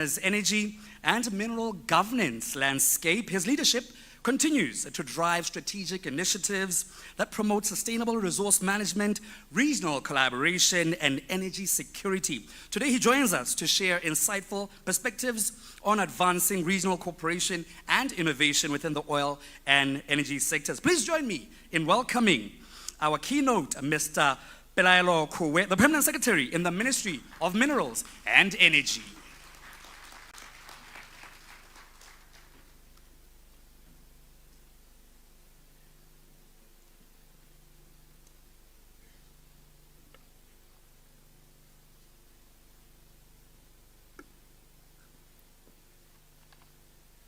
Energy and mineral governance landscape, his leadership continues to drive strategic initiatives that promote sustainable resource management, regional collaboration, and energy security. Today, he joins us to share insightful perspectives on advancing regional cooperation and innovation within the oil and energy sectors. Please join me in welcoming our keynote, Mr. Pelaelo Khuwe, the Permanent Secretary in the Ministry of Minerals and Energy.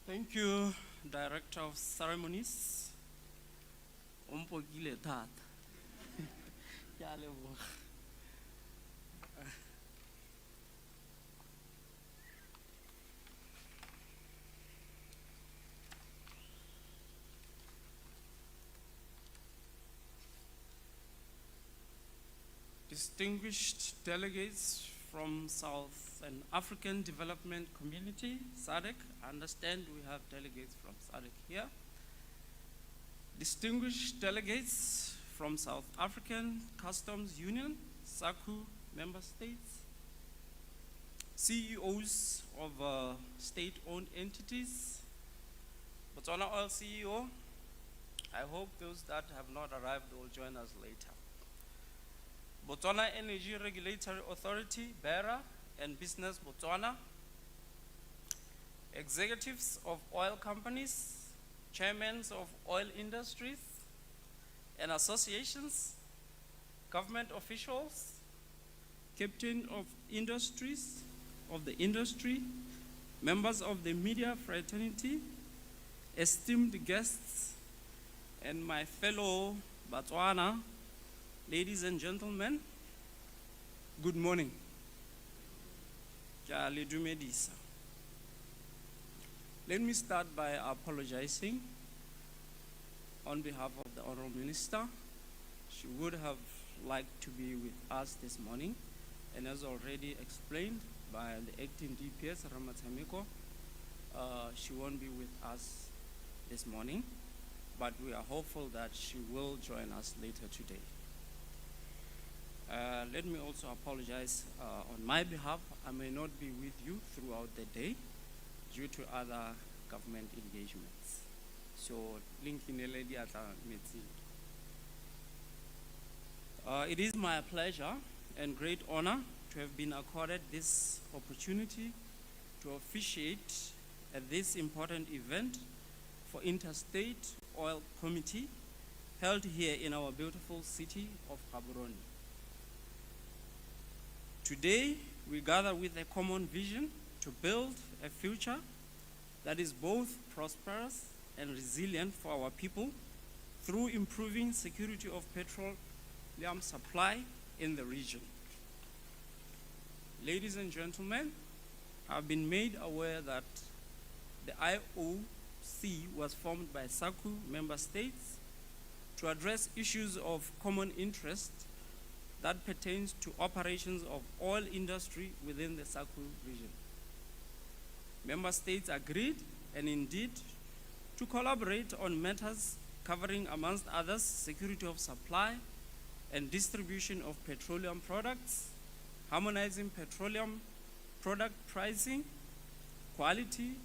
Thank you, Director of Ceremonies. Distinguished delegates from Southern African Development Community, SADC. I understand we have delegates from SADC here. Distinguished delegates from South African Customs Union, SACU member states, CEOs of state-owned entities, Botswana Oil CEO. I hope those that have not arrived will join us later. Botswana Energy Regulatory Authority, BERA, and Business Botswana, executives of oil companies, chairmen of oil industries and associations, government officials, captain of industries, of the industry, members of the media fraternity, esteemed guests, and my fellow Botswana, ladies and gentlemen, good morning. Let me start by apologizing on behalf of the Honorable Minister. She would have liked to be with us this morning, and as already explained by the acting DPS, Ramathamiko, she won't be with us this morning, but we are hopeful that she will join us later today. Let me also apologize on my behalf. I may not be with you throughout the day due to other government engagements. So, it is my pleasure and great honor to have been accorded this opportunity to officiate at this important event for Interstate Oil Committee held here in our beautiful city of Gaborone. Today, we gather with a common vision to build a future that is both prosperous and resilient for our people through improving security of petroleum supply in the region. Ladies and gentlemen, I've been made aware that the IOC was formed by SACU member states to address issues of common interest that pertains to operations of oil industry within the SACU region. Member states agreed, and indeed, to collaborate on matters covering, amongst others, security of supply and distribution of petroleum products, harmonizing petroleum product pricing, quality,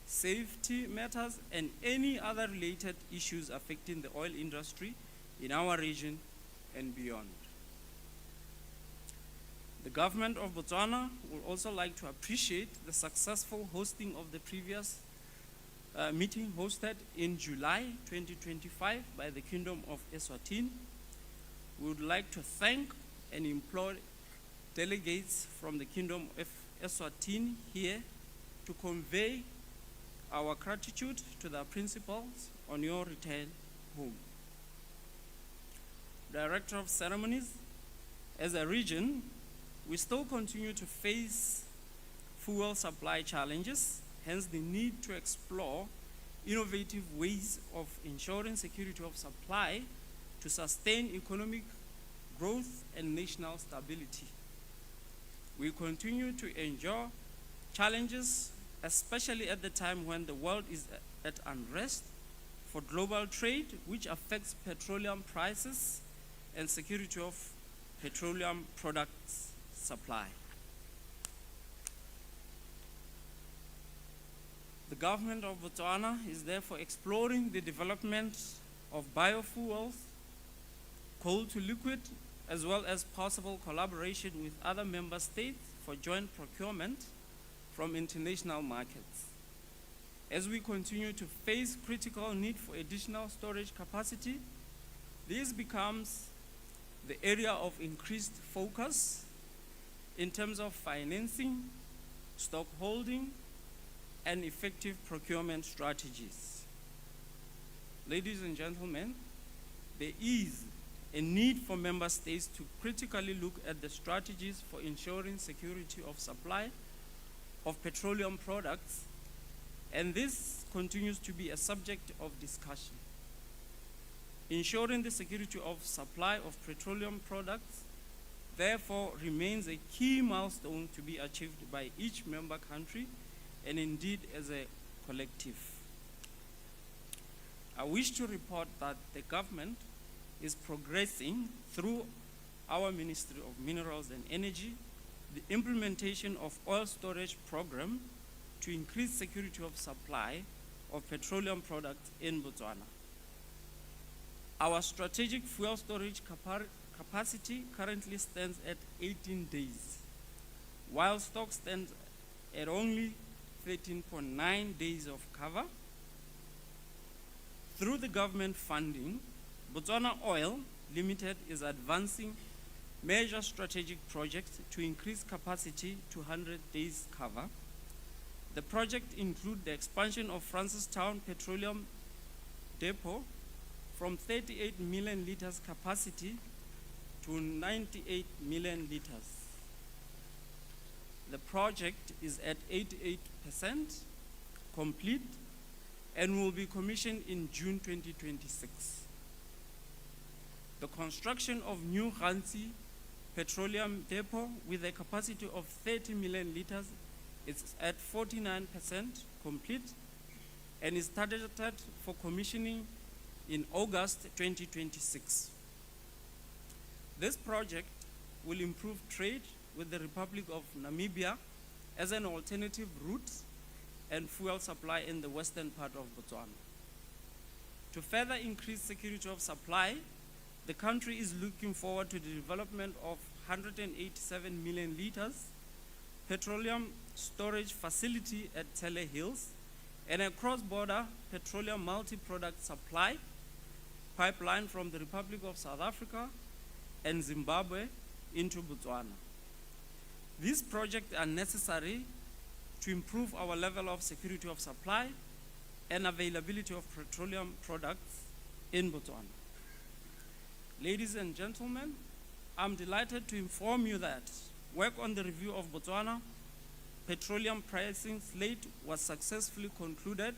safety matters, and any other related issues affecting the oil industry in our region and beyond. The government of Botswana would also like to appreciate the successful hosting of the previous meeting hosted in July 2025 by the Kingdom of Eswatini. We would like to thank and implore delegates from the Kingdom of Eswatini here to convey our gratitude to the principals on your return home. Director of Ceremonies, as a region, we still continue to face fuel supply challenges, hence the need to explore innovative ways of ensuring security of supply to sustain economic growth and national stability. We continue to enjoy challenges, especially at the time when the world is at unrest, for global trade, which affects petroleum prices and security of petroleum products supply. The government of Botswana is therefore exploring the development of biofuels, coal to liquid, as well as possible collaboration with other member states for joint procurement from international markets. As we continue to face critical need for additional storage capacity, this becomes the area of increased focus in terms of financing, stock holding, and effective procurement strategies. Ladies and gentlemen, there is a need for member states to critically look at the strategies for ensuring security of supply of petroleum products, and this continues to be a subject of discussion. Ensuring the security of supply of petroleum products therefore remains a key milestone to be achieved by each member country and indeed as a collective. I wish to report that the government is progressing through our Ministry of Minerals and Energy the implementation of oil storage program to increase security of supply of petroleum products in Botswana. Our strategic fuel storage capacity currently stands at 18 days, while stock stands at only 13.9 days of cover. Through the government funding, Botswana Oil Limited is advancing major strategic projects to increase capacity to 100 days cover. The project includes the expansion of Francistown Petroleum Depot from 38 million liters capacity to 98 million liters. The project is at 88% complete and will be commissioned in June 2026. The construction of New Ganzi Petroleum Depot with a capacity of 30 million liters is at 49% complete and is targeted for commissioning in August 2026. This project will improve trade with the Republic of Namibia as an alternative route and fuel supply in the western part of Botswana. To further increase security of supply, the country is looking forward to the development of 187 million liters petroleum storage facility at Tele Hills and a cross-border petroleum multi-product supply pipeline from the Republic of South Africa and Zimbabwe into Botswana. These projects are necessary to improve our level of security of supply and availability of petroleum products in Botswana. Ladies and gentlemen, I'm delighted to inform you that work on the review of Botswana petroleum pricing slate was successfully concluded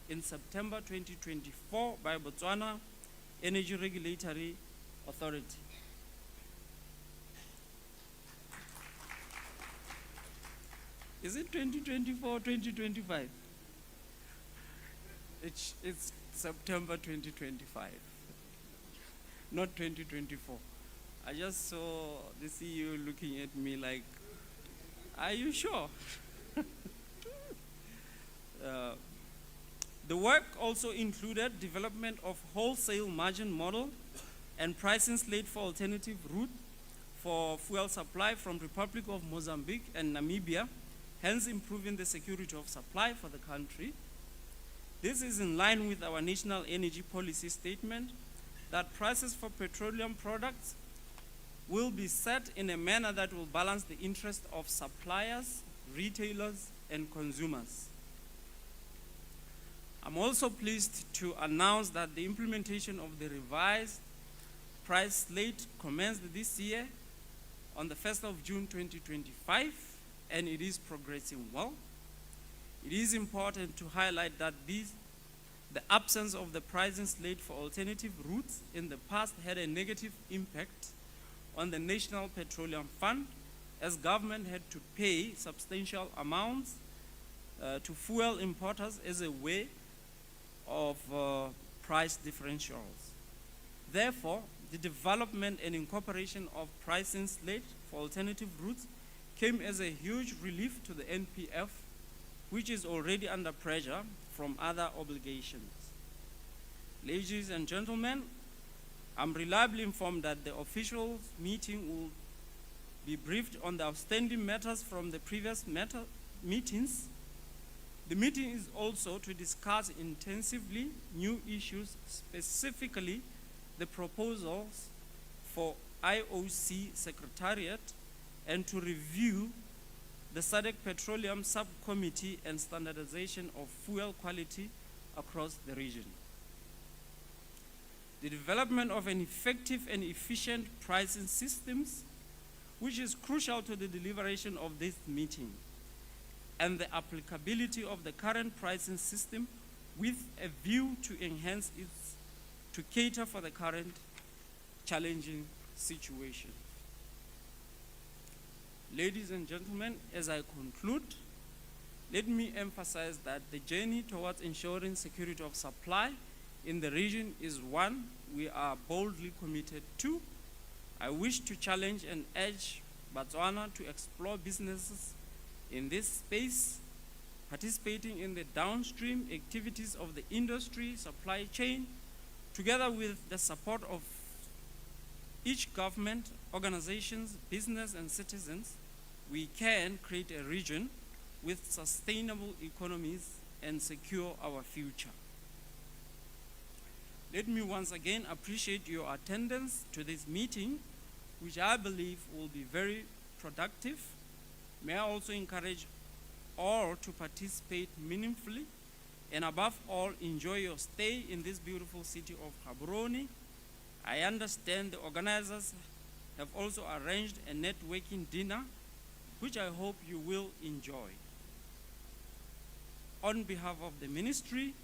in September 2024 by Botswana Energy Regulatory Authority. Is it 2024 or 2025? It's September 2025, not 2024. I just saw the CEO looking at me like, are you sure? The work also included development of wholesale margin model and pricing slate for alternative route for fuel supply from Republic of Mozambique and Namibia, hence improving the security of supply for the country. This is in line with our national energy policy statement that prices for petroleum products will be set in a manner that will balance the interest of suppliers, retailers, and consumers. I'm also pleased to announce that the implementation of the revised price slate commenced this year on the 1st of June 2025, and it is progressing well. It is important to highlight that the absence of the pricing slate for alternative routes in the past had a negative impact on the National Petroleum Fund, as government had to pay substantial amounts to fuel importers as a way of price differentials. Therefore, the development and incorporation of pricing slate for alternative routes came as a huge relief to the NPF, which is already under pressure from other obligations. Ladies and gentlemen, I'm reliably informed that the official meeting will be briefed on the outstanding matters from the previous meetings. The meeting is also to discuss intensively new issues, specifically the proposals for IOC Secretariat, and to review the SADC Petroleum Subcommittee and standardization of fuel quality across the region. The development of an effective and efficient pricing systems, which is crucial to the deliberation of this meeting, and the applicability of the current pricing system with a view to enhance its, to cater for the current challenging situation. Ladies and gentlemen, as I conclude, let me emphasize that the journey towards ensuring security of supply in the region is one we are boldly committed to. I wish to challenge and urge Botswana to explore businesses in this space, participating in the downstream activities of the industry supply chain, together with the support of each government, organizations, business, and citizens. We can create a region with sustainable economies and secure our future. Let me once again appreciate your attendance to this meeting, which I believe will be very productive. May I also encourage all to participate meaningfully, and above all, enjoy your stay in this beautiful city of Gaborone. I understand the organizers have also arranged a networking dinner, which I hope you will enjoy. On behalf of the ministry,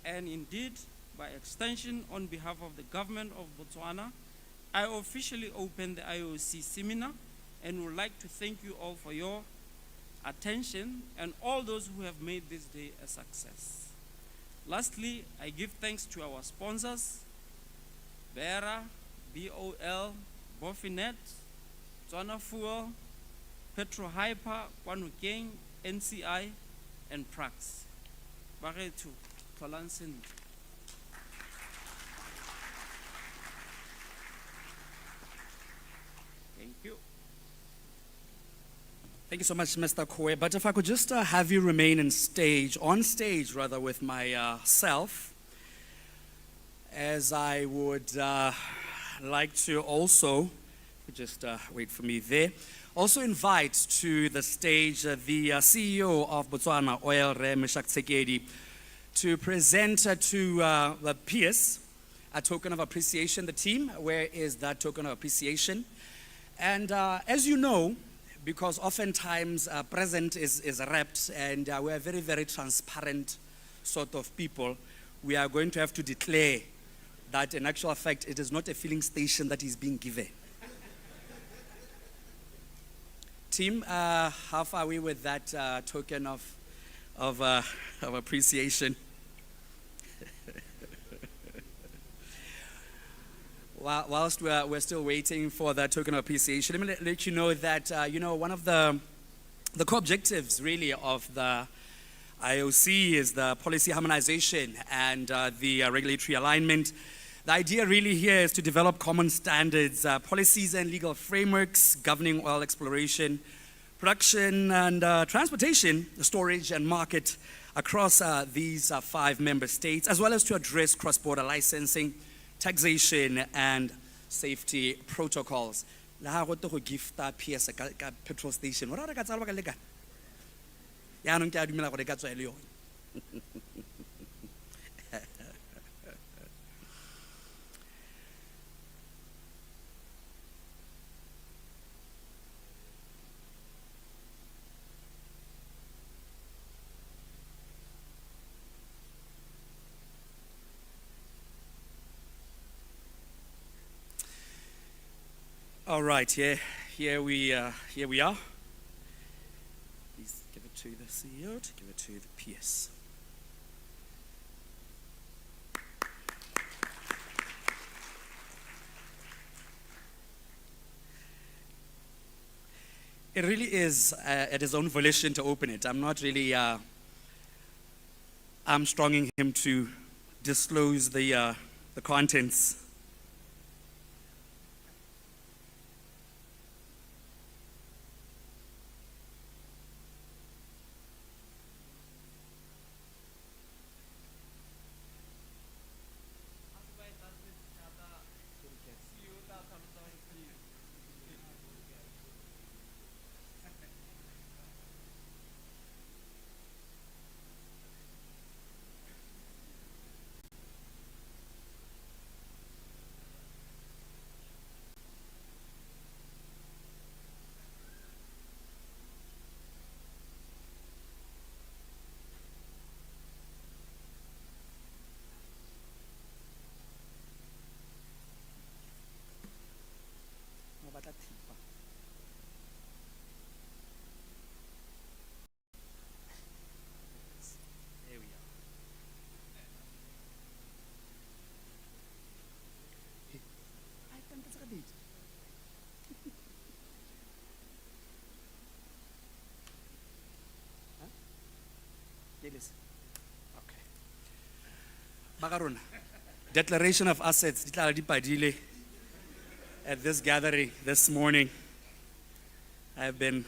and indeed by extension on behalf of the government of Botswana, I officially open the IOC seminar and would like to thank you all for your attention and all those who have made this day a success. Lastly, I give thanks to our sponsors, Vera, BOL, Bofinet, Botswana Fuel, Petro Hyper, Kwanukeng, NCI, and Prax. Baretu, Tolansen. Thank you. Thank you so much, Mr. Kowe. But if I could just have you remain on stage with myself, as I would like to also, just wait for me there, also invite to the stage the CEO of Botswana Oil, Meshak Tsekedi, to present to the peers a token of appreciation. The team, where is that token of appreciation? And as you know, because oftentimes present is wrapped, and we are very, very transparent sort of people, we are going to have to declare that in actual fact it is not a filling station that is being given. Team, how far are we with that token of appreciation? Whilst we're still waiting for that token of appreciation, let me let you know that one of the core objectives really of the IOC is the policy harmonization and the regulatory alignment. The idea really here is to develop common standards, policies and legal frameworks governing oil exploration, production and transportation, storage and market across these 5 member states, as well as to address cross-border licensing, taxation and safety protocols. La go to go gifta PS ka petrol station. Ora re ka tsala ba ka leka. Ya no ke a dumela gore ka tswa le yone. All right, here we are. Please give it to the CEO to give it to the PS. It really is at his own volition to open it. I'm not really armstronging him to disclose the contents. There we are. Okay. Bakarona, declaration of assets di tla di padile at this gathering this morning. I've been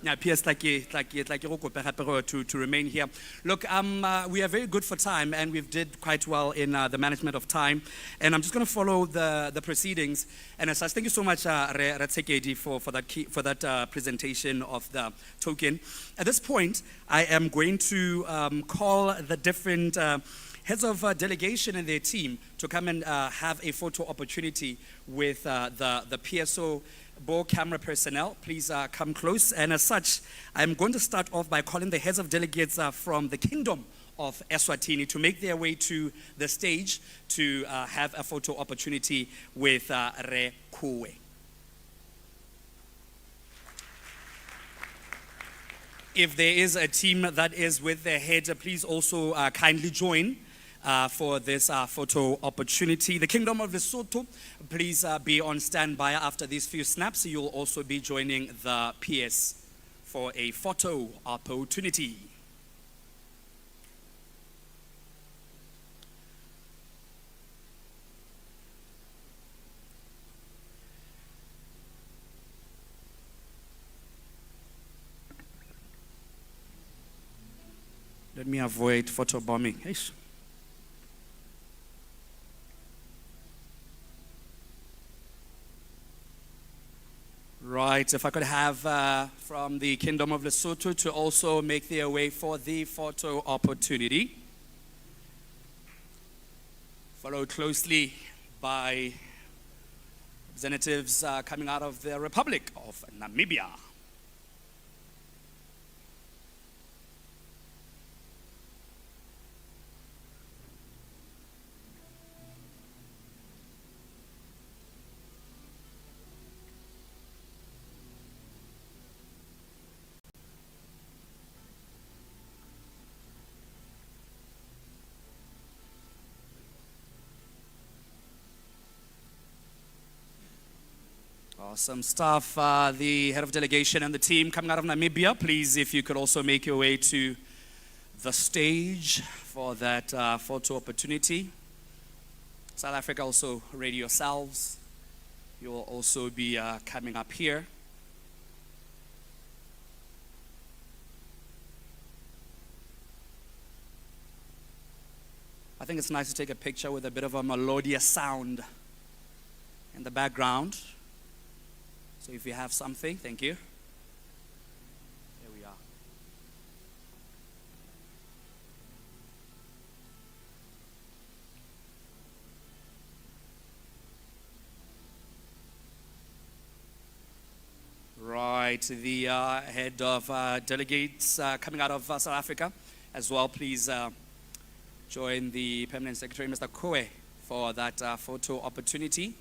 Yeah, PS to remain here. Look, we are very good for time, and we've did quite well in the management of time. And I'm just going to follow the proceedings. And as such, thank you so much, Ratsekedi, for that presentation of the token. At this point, I am going to call the different heads of delegation and their team to come and have a photo opportunity with the PSO board camera personnel. Please come close. And as such, I'm going to start off by calling the heads of delegates from the Kingdom of Eswatini to make their way to the stage to have a photo opportunity with Re Kuwe. If there is a team that is with their head, please also kindly join for this photo opportunity. The Kingdom of Lesotho, please be on standby after these few snaps. You'll also be joining the PS for a photo opportunity. Let me avoid photo bombing. Eish. Right, if I could have from the Kingdom of Lesotho to also make their way for the photo opportunity. Followed closely by representatives coming out of the Republic of Namibia. Awesome stuff. The head of delegation and the team coming out of Namibia, please, if you could also make your way to the stage for that photo opportunity. South Africa, also ready yourselves. You will also be coming up here. I think it's nice to take a picture with a bit of a melodious sound in the background. So if you have something, thank you. There we are. Right, the head of delegates coming out of South Africa as well, please join the Permanent Secretary, Mr. Kowe, for that photo opportunity.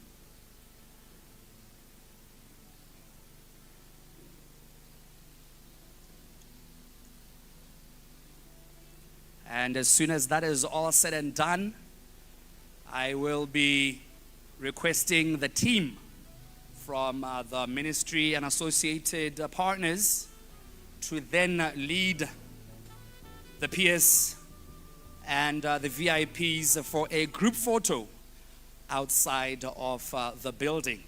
And as soon as that is all said and done, I will be requesting the team from the ministry and associated partners to then lead the PS and the VIPs for a group photo outside of the building.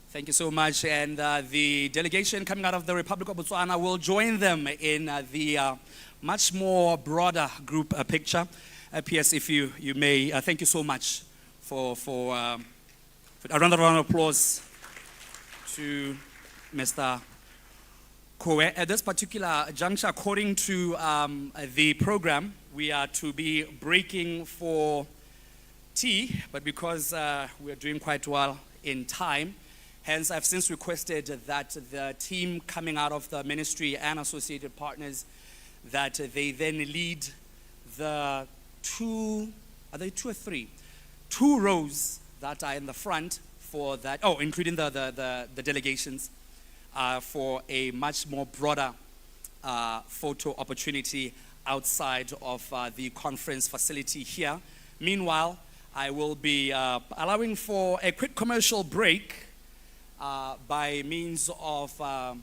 Thank you so much. And the delegation coming out of the Republic of Botswana will join them in the much more broader group picture. PS, if you may, thank you so much for a round of applause to Mr. Kowe. At this particular juncture, according to the program, we are to be breaking for tea, but because we are doing quite well in time, hence, I've since requested that the team coming out of the ministry and associated partners, that they then lead the two or three rows that are in the front for that, including the delegations, for a much more broader photo opportunity outside of the conference facility here. Meanwhile, I will be allowing for a quick commercial break by means of, a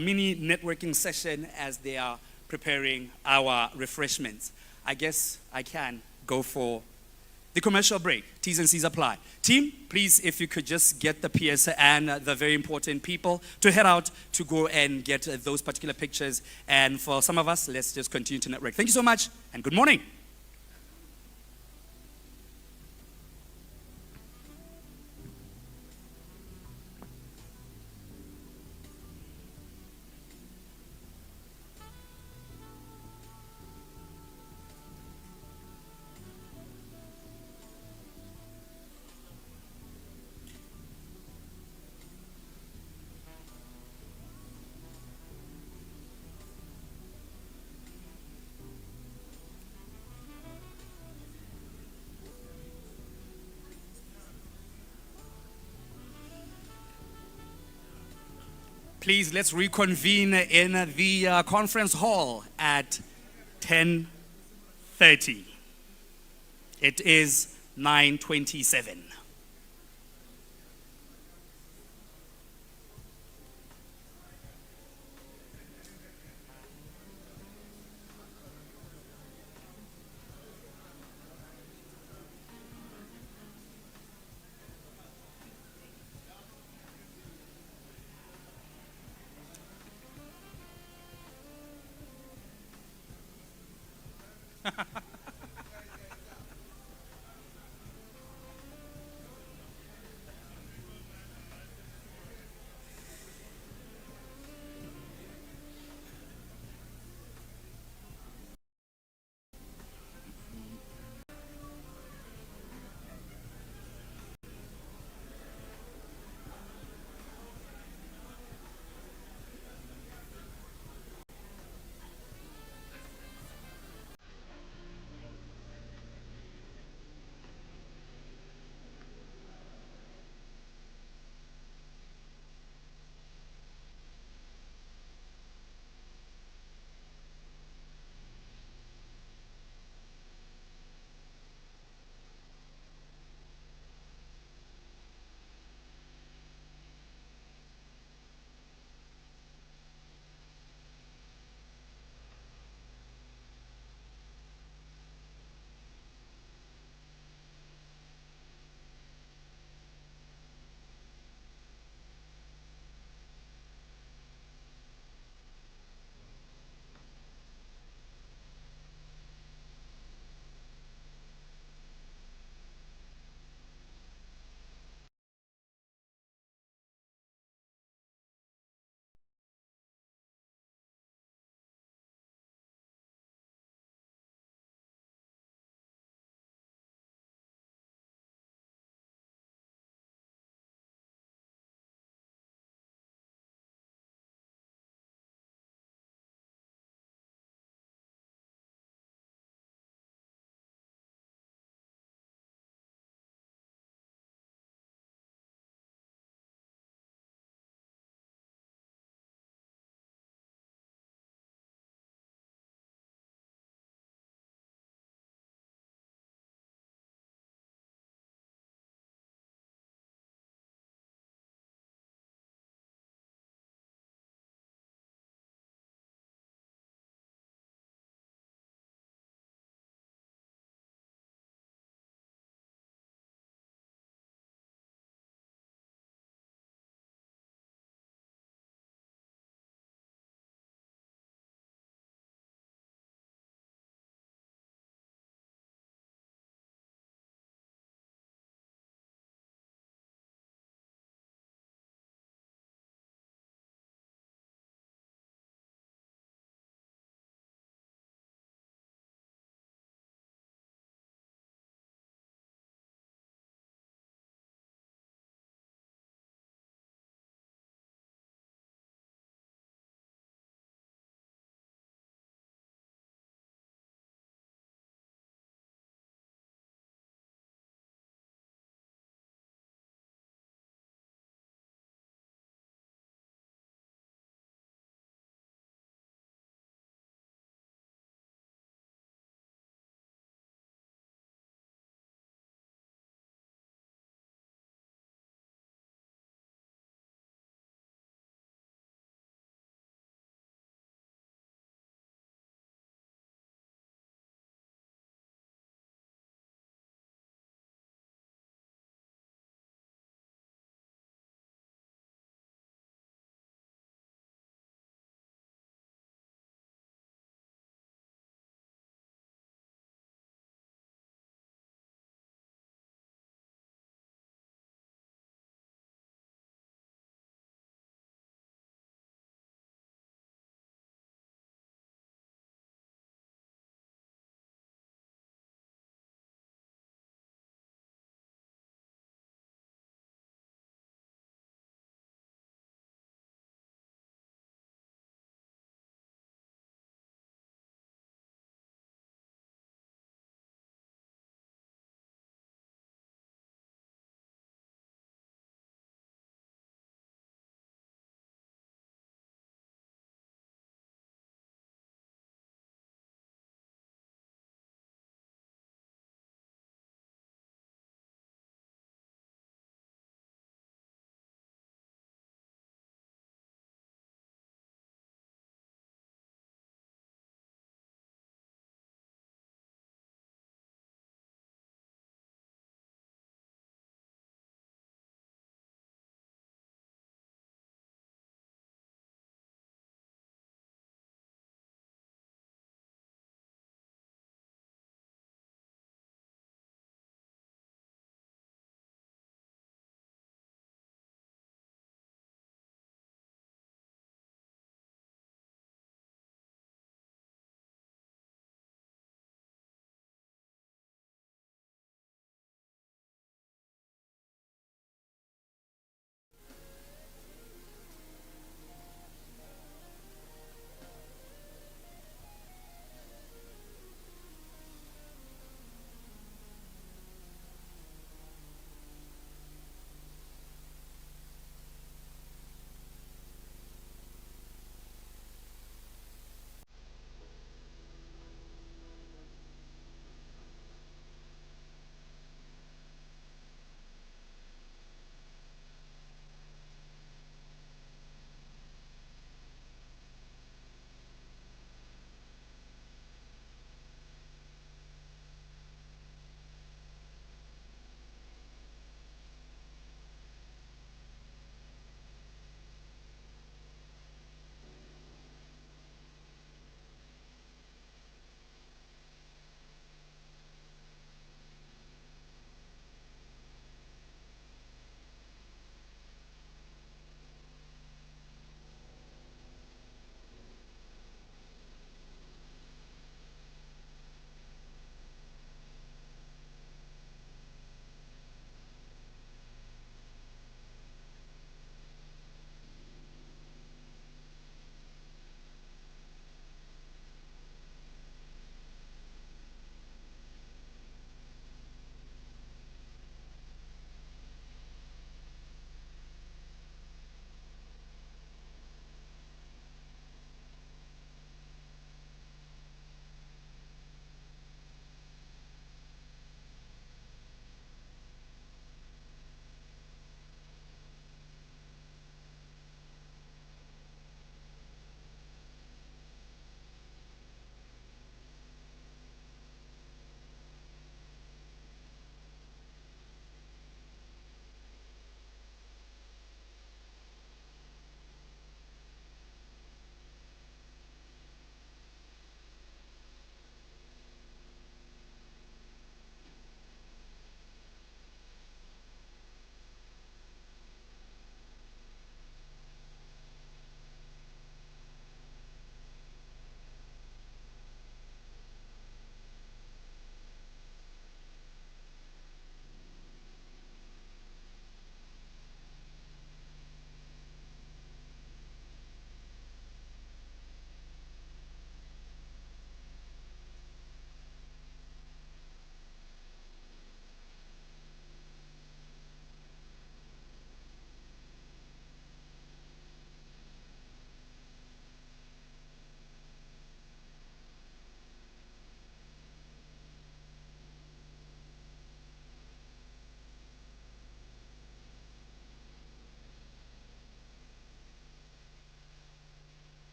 mini networking session as they are preparing our refreshments. I guess I can go for the commercial break. T's and C's apply. Team, please, if you could just get the PS and the very important people to head out to go and get those particular pictures. And for some of us, let's just continue to network. Thank you so much, and good morning. Please, let's reconvene in the conference hall at 10:30. It is 9:27.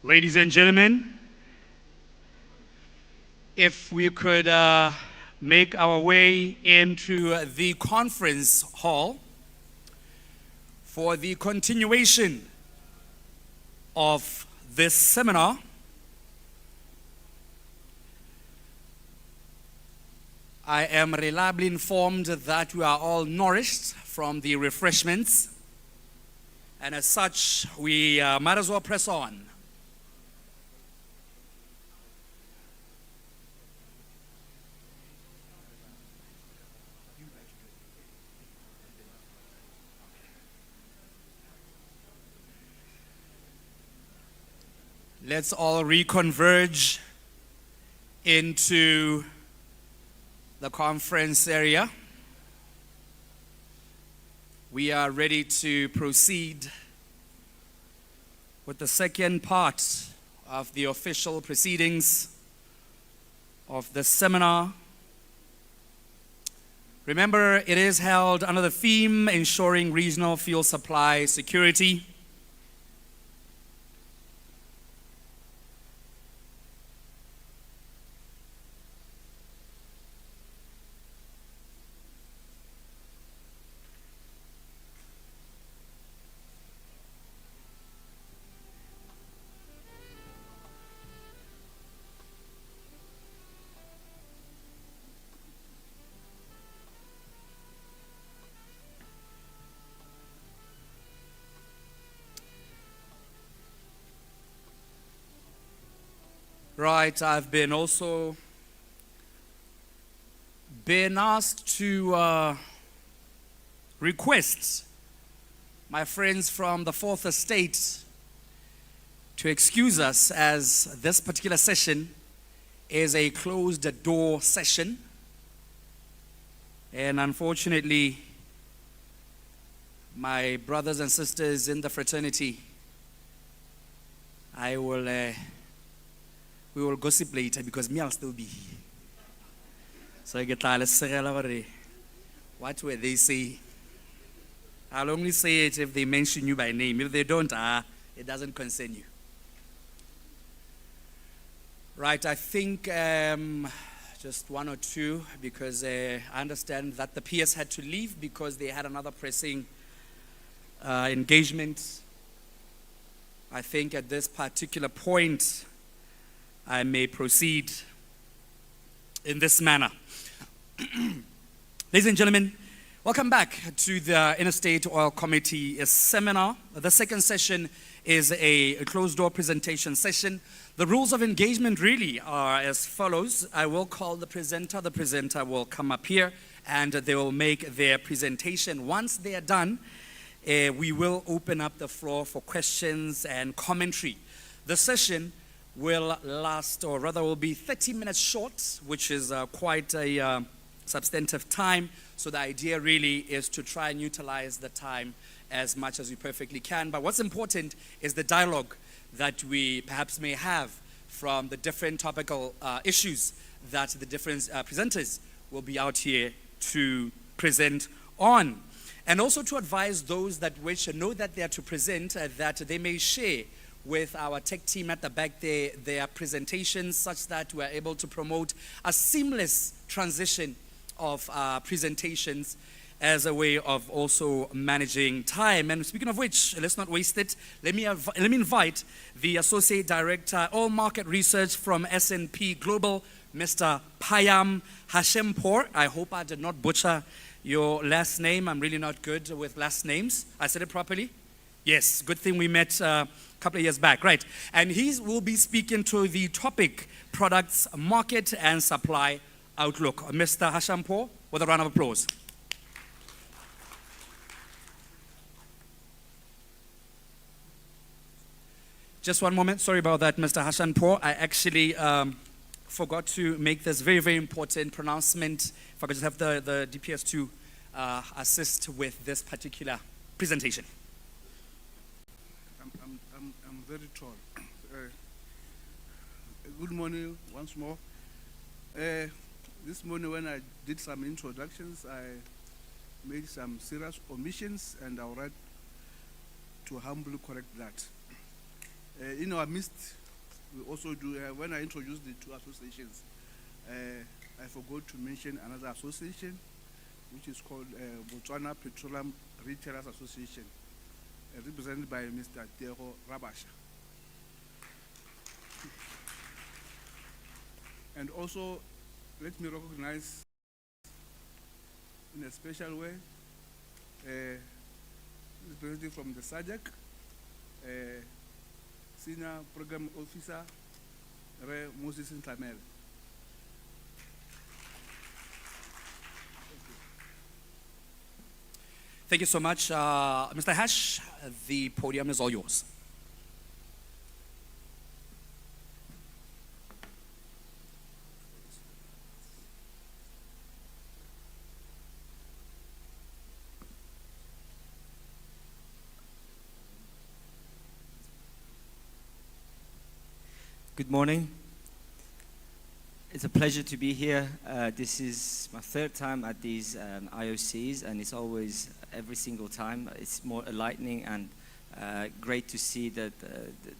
Ladies and gentlemen, if we could make our way into the conference hall for the continuation of this seminar. I am reliably informed that we are all nourished from the refreshments, and as such, we might as well press on. Let's all reconverge into the conference area. We are ready to proceed with the second part of the official proceedings of the seminar. Remember, it is held under the theme Ensuring Regional Fuel Supply Security. Right, I've been also asked to request my friends from the Fourth Estate to excuse us, as this particular session is a closed door session. And unfortunately, my brothers and sisters in the fraternity, we will gossip later because me, I'll still be here. So I get what will they say? I'll only say it if they mention you by name. If they don't, it doesn't concern you. Right, I think just one or two, because I understand that the PS had to leave because they had another pressing engagement. I think at this particular point, I may proceed in this manner. Ladies and gentlemen, welcome back to the Interstate Oil Committee seminar. The second session is a closed-door presentation session. The rules of engagement really are as follows. I will call the presenter. The presenter will come up here, and they will make their presentation. Once they are done, we will open up the floor for questions and commentary. The session will last, or rather will be 30 minutes short, which is quite a substantive time. So the idea really is to try and utilize the time as much as we perfectly can. But what's important is the dialogue that we perhaps may have from the different topical issues that the different presenters will be out here to present on. And also to advise those that wish know that they are to present that they may share with our tech team at the back their presentations, such that we're able to promote a seamless transition of presentations as a way of also managing time. And speaking of which, let's not waste it. Let me invite the Associate Director, Oil Market Research from S&P Global, Mr. Payam Hashempor. I hope I did not butcher your last name. I'm really not good with last names. I said it properly? Yes, good thing we met a couple of years back, right? And he will be speaking to the topic, products, market and supply outlook. Mr. Hashempor, with a round of applause. Just one moment, sorry about that, Mr. Hashempor. I actually forgot to make this very, very important pronouncement. If I could just have the DPS to assist with this particular presentation. I'm very tall. Good morning once more. This morning when I did some introductions, I made some serious omissions, and I would like to humbly correct that. In our midst, we also do, when I introduced the two associations, I forgot to mention another association, which is called Botswana Petroleum Retailers Association, represented by Mr. Tero Rabasha. And also, let me recognize in a special way, representative from the SADC, Senior Program Officer, Re Moses Ntlamele. Thank you so much. Mr. Hash, the podium is all yours. Good morning. It's a pleasure to be here. This is my third time at these IOCs, and it's always, every single time, it's more enlightening and great to see that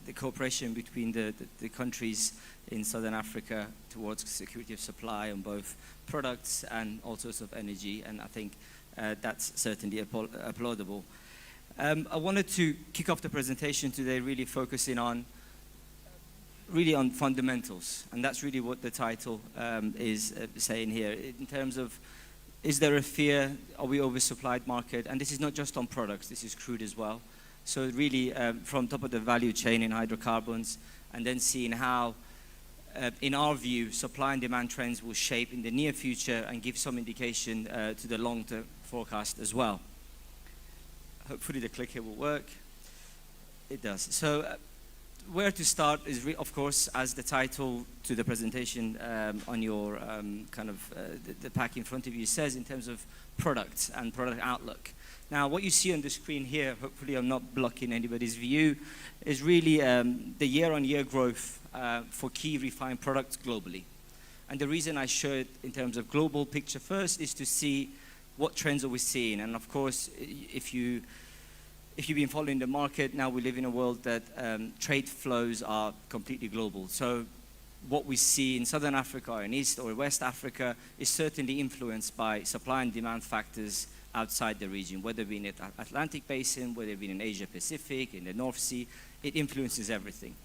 the cooperation between the countries in Southern Africa towards security of supply on both products and all sorts of energy, and I think that's certainly applaudable. I wanted to kick off the presentation today really focusing on fundamentals, and that's really what the title is saying here. In terms of, is there a fear, are we oversupplied market? And this is not just on products, this is crude as well. So really from top of the value chain in hydrocarbons, and then seeing how, in our view, supply and demand trends will shape in the near future and give some indication to the long-term forecast as well. Hopefully the clicker will work. It does. So. Where to start is, of course, as the title to the presentation on your the pack in front of you says, in terms of products and product outlook. Now, what you see on the screen here, hopefully I'm not blocking anybody's view, is really the year-on-year growth for key refined products globally. And the reason I show it in terms of global picture first is to see what trends are we seeing. And of course, if you've been following the market, now we live in a world that trade flows are completely global. So what we see in Southern Africa or in East or West Africa is certainly influenced by supply and demand factors outside the region, whether it be in the Atlantic Basin, whether it be in Asia Pacific, in the North Sea, it influences everything.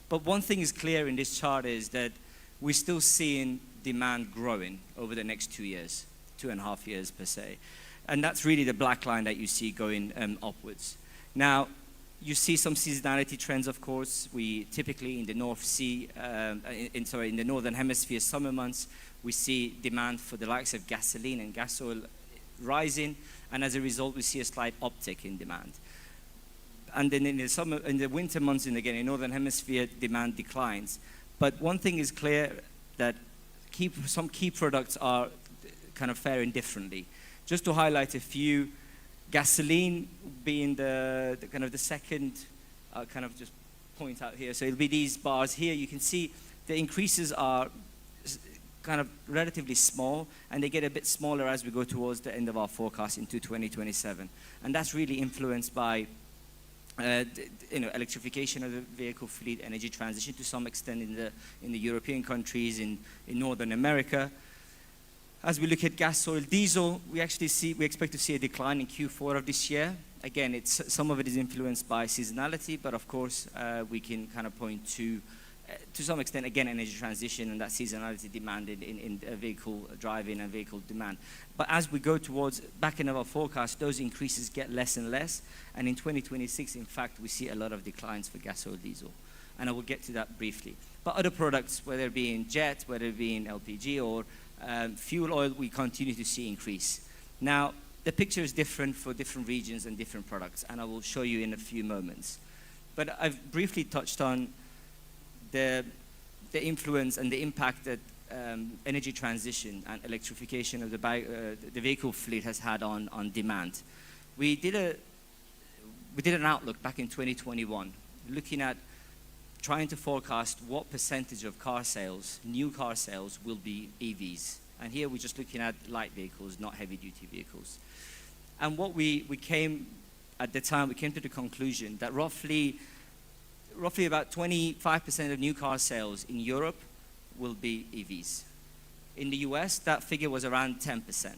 But one thing is clear in this chart is that we're still seeing demand growing over the next 2 years, 2.5 years per se. And that's really the black line that you see going upwards. Now, you see some seasonality trends, of course. We typically in the North Sea, in the Northern Hemisphere summer months, we see demand for the likes of gasoline and gas oil rising, and as a result, we see a slight uptick in demand. And then in the winter months, and again in Northern Hemisphere, demand declines. But one thing is clear, that some key products are kind of faring differently. Just to highlight a few. Gasoline being the second, kind of just point out here. So it'll be these bars here. You can see the increases are kind of relatively small, and they get a bit smaller as we go towards the end of our forecast into 2027. And that's really influenced by electrification of the vehicle fleet, energy transition to some extent in the European countries, in Northern America. As we look at gas, oil, diesel, we expect to see a decline in Q4 of this year. Again, some of it is influenced by seasonality, but of course, we can kind of point to some extent, again, energy transition and that seasonality demand in vehicle driving and vehicle demand. But as we go towards back end of our forecast, those increases get less and less. And in 2026, in fact, we see a lot of declines for gas, oil, diesel. And I will get to that briefly. But other products, whether it be in jet, whether it be in LPG or fuel oil, we continue to see increase. Now, the picture is different for different regions and different products, and I will show you in a few moments. But I've briefly touched on the influence and the impact that energy transition and electrification of the vehicle fleet has had on demand. We did an outlook back in 2021, looking at trying to forecast what percentage of car sales, new car sales, will be EVs. And here we're just looking at light vehicles, not heavy-duty vehicles. And what we came, at the time, we came to the conclusion that roughly roughly about 25% of new car sales in Europe will be EVs. In the US, that figure was around 10%.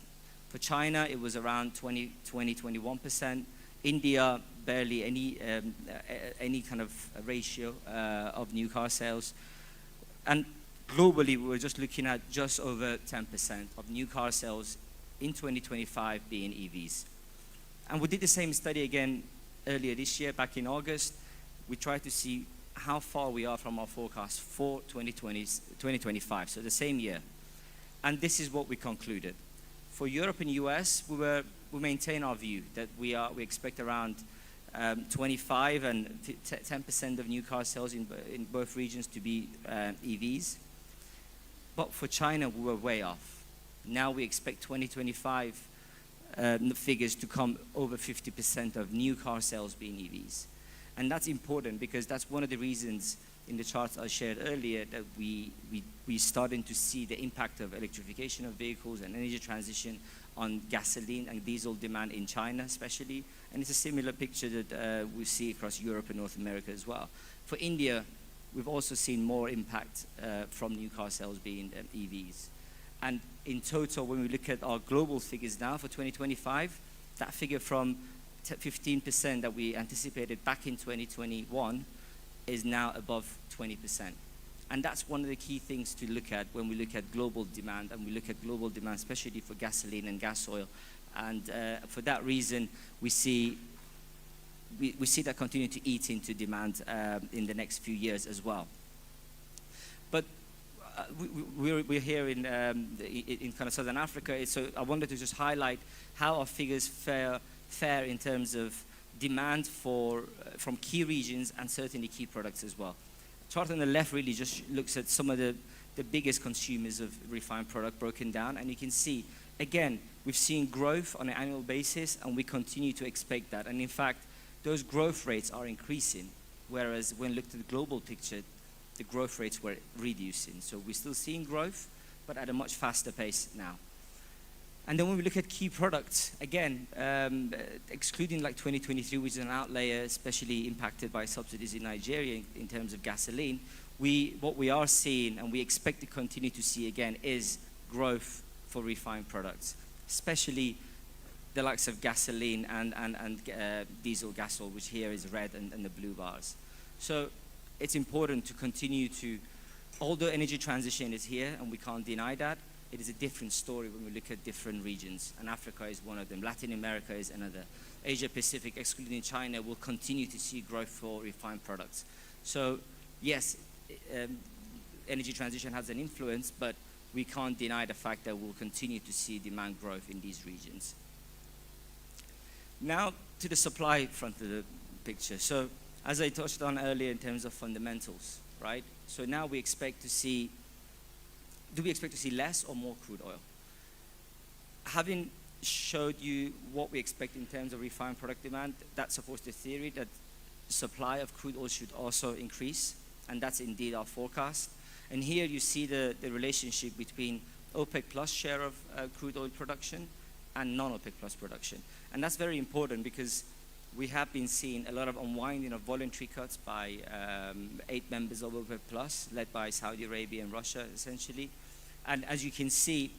For China, it was around 21%. India, barely any kind of ratio of new car sales. And globally, we were just looking at just over 10% of new car sales in 2025 being EVs. And we did the same study again earlier this year, back in August. We tried to see how far we are from our forecast for 2025, so the same year. And this is what we concluded. For Europe and US, we maintain our view that we expect around 25 and 10% of new car sales in both regions to be EVs. But for China, we were way off. Now we expect 2025 figures to come over 50% of new car sales being EVs. And that's important because that's one of the reasons in the charts I shared earlier that we starting to see the impact of electrification of vehicles and energy transition on gasoline and diesel demand in China especially. And it's a similar picture that we see across Europe and North America as well. For India, we've also seen more impact from new car sales being EVs. And in total, when we look at our global figures now for 2025, that figure from 15% that we anticipated back in 2021 is now above 20%. And that's one of the key things to look at when we look at global demand, and we look at global demand especially for gasoline and gas oil. And for that reason, we see that continue to eat into demand in the next few years as well. But we're here in kind of Southern Africa, so I wanted to just highlight how our figures fare in terms of demand from key regions and certainly key products as well. The chart on the left really just looks at some of the biggest consumers of refined product broken down, and you can see, again, we've seen growth on an annual basis, and we continue to expect that. And in fact, those growth rates are increasing, whereas when looked at the global picture, the growth rates were reducing. So we're still seeing growth, but at a much faster pace now. And then when we look at key products, again, excluding like 2023, which is an outlier, especially impacted by subsidies in Nigeria in terms of gasoline, what we are seeing and we expect to continue to see again is growth for refined products, especially the likes of gasoline and diesel gas oil, which here is red and the blue bars. So it's important to continue to, although energy transition is here and we can't deny that, it is a different story when we look at different regions, and Africa is one of them. Latin America is another. Asia Pacific, excluding China, will continue to see growth for refined products. So yes, energy transition has an influence, but we can't deny the fact that we'll continue to see demand growth in these regions. Now to the supply front of the picture. So as I touched on earlier in terms of fundamentals, right? So now we expect to see, do we expect to see less or more crude oil? Having showed you what we expect in terms of refined product demand, that supports the theory that supply of crude oil should also increase, and that's indeed our forecast. And here you see the relationship between OPEC plus share of crude oil production and non-OPEC plus production. And that's very important because we have been seeing a lot of unwinding of voluntary cuts by 8 members of OPEC plus, led by Saudi Arabia and Russia, essentially. And as you can see,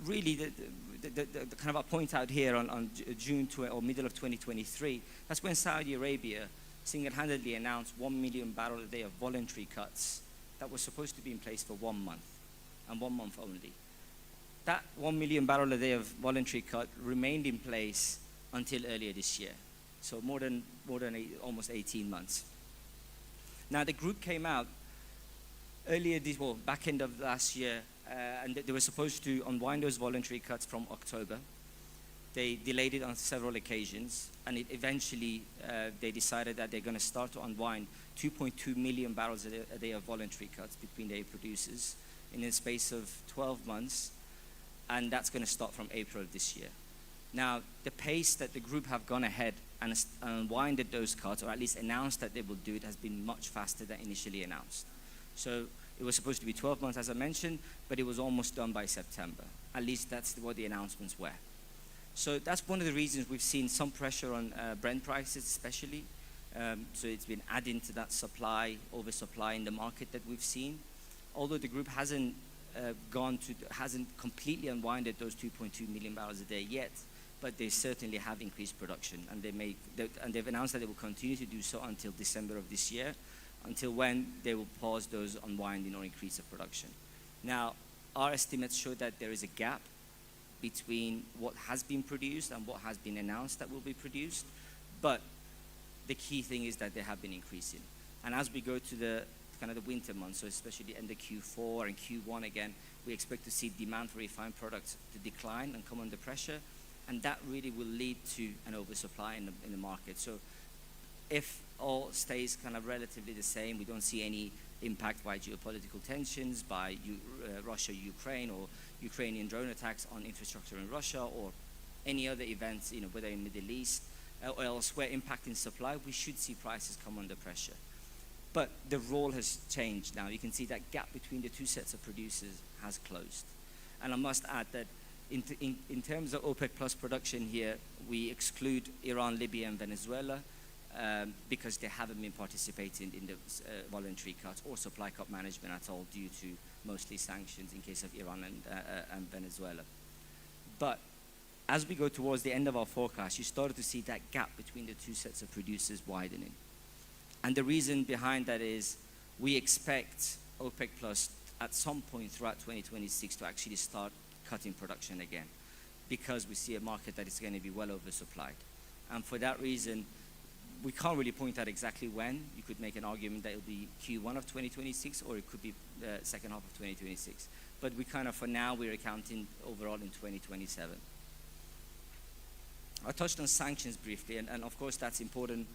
really the kind of a point out here on June or middle of 2023, that's when Saudi Arabia single-handedly announced 1 million barrel a day of voluntary cuts that was supposed to be in place for 1 month, and 1 month only. That 1 million barrel a day of voluntary cut remained in place until earlier this year. So more than almost 18 months. Now the group came out earlier back end of last year, and they were supposed to unwind those voluntary cuts from October. They delayed it on several occasions, and eventually they decided that they're going to start to unwind 2.2 million barrels a day of voluntary cuts between their producers in the space of 12 months, and that's going to start from April of this year. Now, the pace that the group have gone ahead and unwinded those cuts, or at least announced that they will do it, has been much faster than initially announced. So it was supposed to be 12 months, as I mentioned, but it was almost done by September. At least that's what the announcements were. So that's one of the reasons we've seen some pressure on Brent prices, especially So it's been adding to that supply, oversupply in the market that we've seen. Although the group hasn't completely unwinded those 2.2 million barrels a day yet, but they certainly have increased production, and they've announced that they will continue to do so until December of this year, until when they will pause those unwinding or increase of production. Now, our estimates show that there is a gap between what has been produced and what has been announced that will be produced, but the key thing is that they have been increasing. And as we go to the kind of the winter months, so especially end of Q4 and Q1 again, we expect to see demand for refined products to decline and come under pressure, and that really will lead to an oversupply in the market. So if all stays kind of relatively the same, we don't see any impact by geopolitical tensions, by Russia-Ukraine, or Ukrainian drone attacks on infrastructure in Russia, or any other events, whether in the Middle East or elsewhere impacting supply, we should see prices come under pressure. But the role has changed now. You can see that gap between the two sets of producers has closed. And I must add that in terms of OPEC plus production here, we exclude Iran, Libya, and Venezuela because they haven't been participating in the voluntary cuts or supply cut management at all, due to mostly sanctions in case of Iran and Venezuela. But as we go towards the end of our forecast, you started to see that gap between the two sets of producers widening. And the reason behind that is we expect OPEC plus at some point throughout 2026 to actually start cutting production again, because we see a market that is going to be well oversupplied. And for that reason, we can't really point out exactly when. You could make an argument that it will be Q1 of 2026, or it could be the second half of 2026. But we kind of, for now, we're accounting overall in 2027. I touched on sanctions briefly, and of course that's important,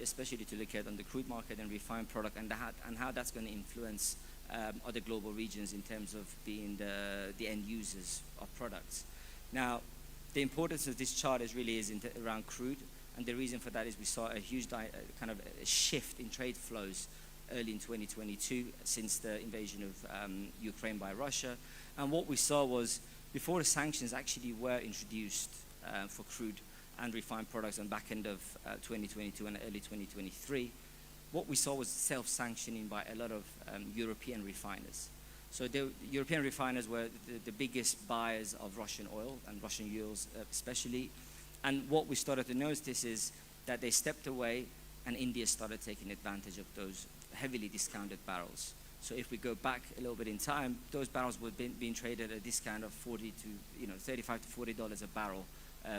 especially to look at on the crude market and refined product, and how that's going to influence other global regions in terms of being the end users of products. Now, the importance of this chart is around crude, and the reason for that is we saw a huge kind of a shift in trade flows early in 2022 since the invasion of Ukraine by Russia. And what we saw was, before the sanctions actually were introduced for crude and refined products on back end of 2022 and early 2023, what we saw was self-sanctioning by a lot of European refiners. So the European refiners were the biggest buyers of Russian oil and Russian fuels especially. And what we started to notice is that they stepped away, and India started taking advantage of those heavily discounted barrels. So if we go back a little bit in time, those barrels were being traded at a discount of $35 to $40 a barrel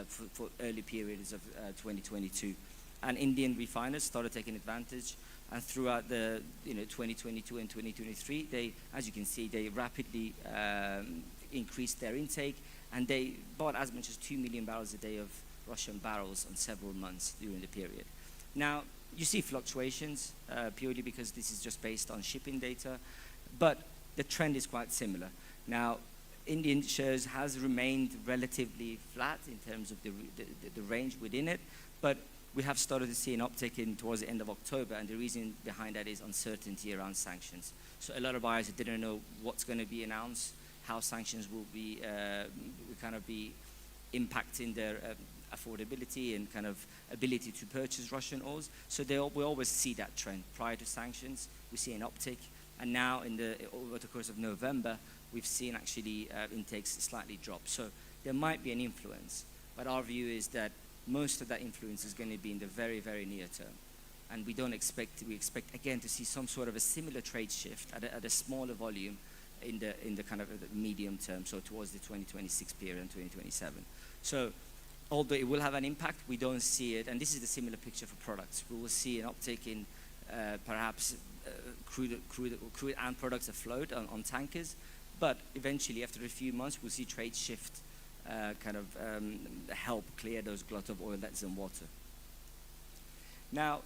for early periods of 2022. And Indian refiners started taking advantage, and throughout the 2022 and 2023, they, as you can see, they rapidly increased their intake, and they bought as much as 2 million barrels a day of Russian barrels on several months during the period. Now, you see fluctuations purely because this is just based on shipping data, but the trend is quite similar. Now, Indian shares has remained relatively flat in terms of the range within it, but we have started to see an uptick towards the end of October, and the reason behind that is uncertainty around sanctions. So a lot of buyers didn't know what's going to be announced, how sanctions will be impacting their affordability and kind of ability to purchase Russian oils. So we always see that trend. Prior to sanctions, we see an uptick, and now over the course of November, we've seen actually intakes slightly drop. So there might be an influence, but our view is that most of that influence is going to be in the very, very near term. And we expect again to see some sort of a similar trade shift at a smaller volume in the kind of the medium term, so towards the 2026 period and 2027. So although it will have an impact, we don't see it, and this is the similar picture for products. We will see an uptick in perhaps crude and products afloat on tankers, but eventually after a few months we'll see trade shift help clear those glut of oil that's in water. Now,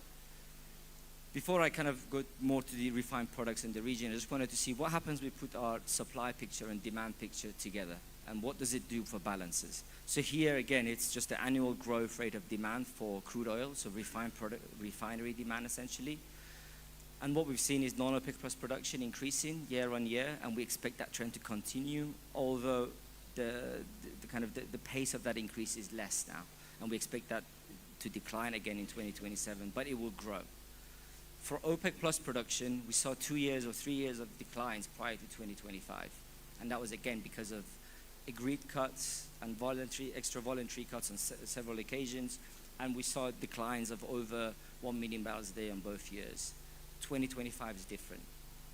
before I kind of go more to the refined products in the region, I just wanted to see what happens when we put our supply picture and demand picture together, and what does it do for balances. So here again, it's just the annual growth rate of demand for crude oil, so refinery demand essentially. And what we've seen is non-OPEC plus production increasing year on year, and we expect that trend to continue, although the pace of that increase is less now, and we expect that to decline again in 2027, but it will grow. For OPEC Plus production, we saw 2 years or 3 years of declines prior to 2025. And that was again because of agreed cuts and extra voluntary cuts on several occasions. And we saw declines of over 1 million barrels a day on both years. 2025 is different.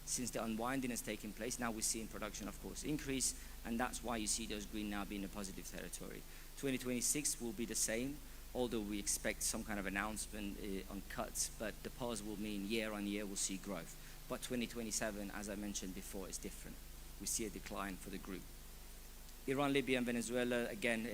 Since the unwinding has taken place, now we're seeing production, of course, increase, and that's why you see those green now being in a positive territory. 2026 will be the same, although we expect some kind of announcement on cuts, but the pause will mean year on year we'll see growth. But 2027, as I mentioned before, is different. We see a decline for the group. Iran, Libya, and Venezuela, again,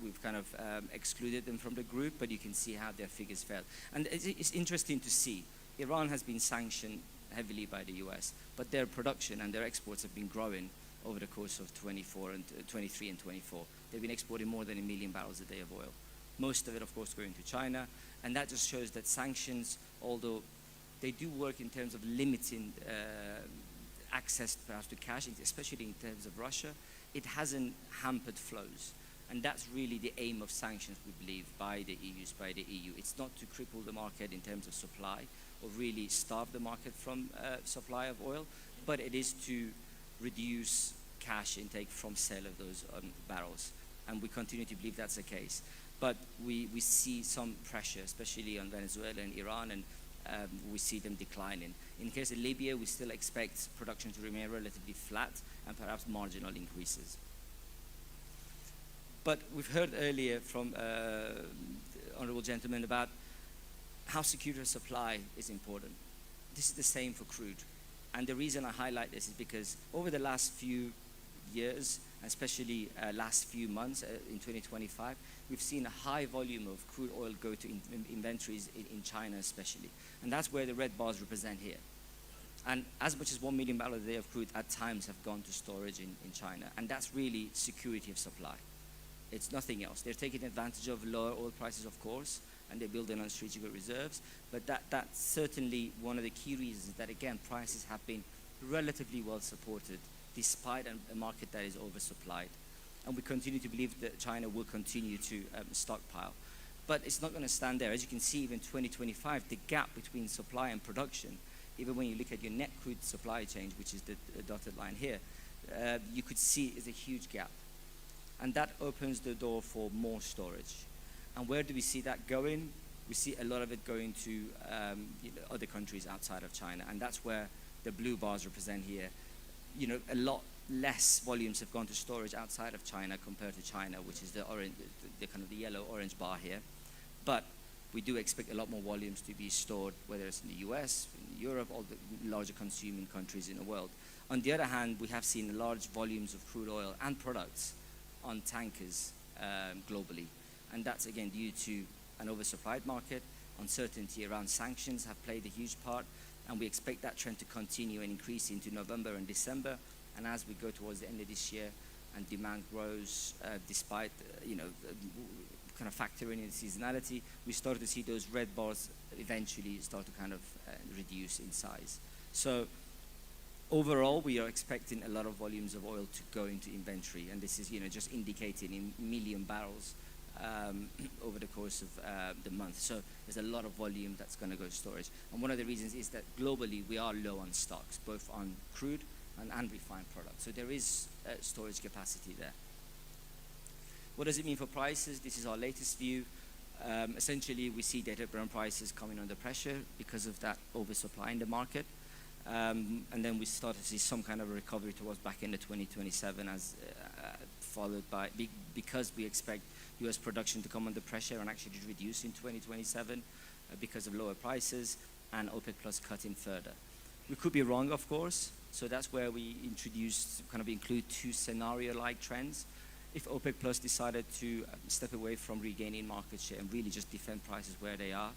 we've kind of excluded them from the group, but you can see how their figures fell. And it's interesting to see. Iran has been sanctioned heavily by the US, but their production and their exports have been growing over the course of 23 and 24. They've been exporting more than 1 million barrels a day of oil. Most of it, of course, going to China, and that just shows that sanctions, although they do work in terms of limiting access perhaps to cash, especially in terms of Russia, it hasn't hampered flows. And that's really the aim of sanctions, we believe, by the EU. It's not to cripple the market in terms of supply or really starve the market from supply of oil, but it is to reduce cash intake from sale of those barrels. And we continue to believe that's the case. But we see some pressure, especially on Venezuela and Iran, and we see them declining. In the case of Libya, we still expect production to remain relatively flat and perhaps marginal increases. But we've heard earlier from the honorable gentleman about how security of supply is important. This is the same for crude. And the reason I highlight this is because over the last few years, especially last few months in 2025, we've seen a high volume of crude oil go to inventories in China especially. And that's where the red bars represent here. And as much as 1 million barrels a day of crude at times have gone to storage in China. And that's really security of supply. It's nothing else. They're taking advantage of lower oil prices, of course, and they're building on strategic reserves. But that's certainly one of the key reasons that, again, prices have been relatively well supported despite a market that is oversupplied. And we continue to believe that China will continue to stockpile. But it's not going to stand there. As you can see, even 2025, the gap between supply and production, even when you look at your net crude supply chain, which is the dotted line here, you could see is a huge gap. And that opens the door for more storage. And where do we see that going? We see a lot of it going to other countries outside of China. And that's where the blue bars represent here. A lot less volumes have gone to storage outside of China compared to China, which is the orange, the kind of the yellow-orange bar here. But we do expect a lot more volumes to be stored, whether it's in the US, in Europe, or the larger consuming countries in the world. On the other hand, we have seen large volumes of crude oil and products on tankers globally. And that's, again, due to an oversupplied market. Uncertainty around sanctions have played a huge part. And we expect that trend to continue and increase into November and December. And as we go towards the end of this year and demand grows, despite, kind of factoring in seasonality, we start to see those red bars eventually start to kind of reduce in size. So overall, we are expecting a lot of volumes of oil to go into inventory. And this is, just indicating in million barrels over the course of the month. So there's a lot of volume that's going to go to storage. And one of the reasons is that globally we are low on stocks, both on crude and refined products. So there is storage capacity there. What does it mean for prices? This is our latest view. Essentially, we see data Brent prices coming under pressure because of that oversupply in the market. And then we start to see some kind of a recovery towards back into 2027 as followed by, because we expect US production to come under pressure and actually reduce in 2027 because of lower prices and OPEC Plus cutting further. We could be wrong, of course. So that's where we include two scenario-like trends. If OPEC Plus decided to step away from regaining market share and really just defend prices where they are,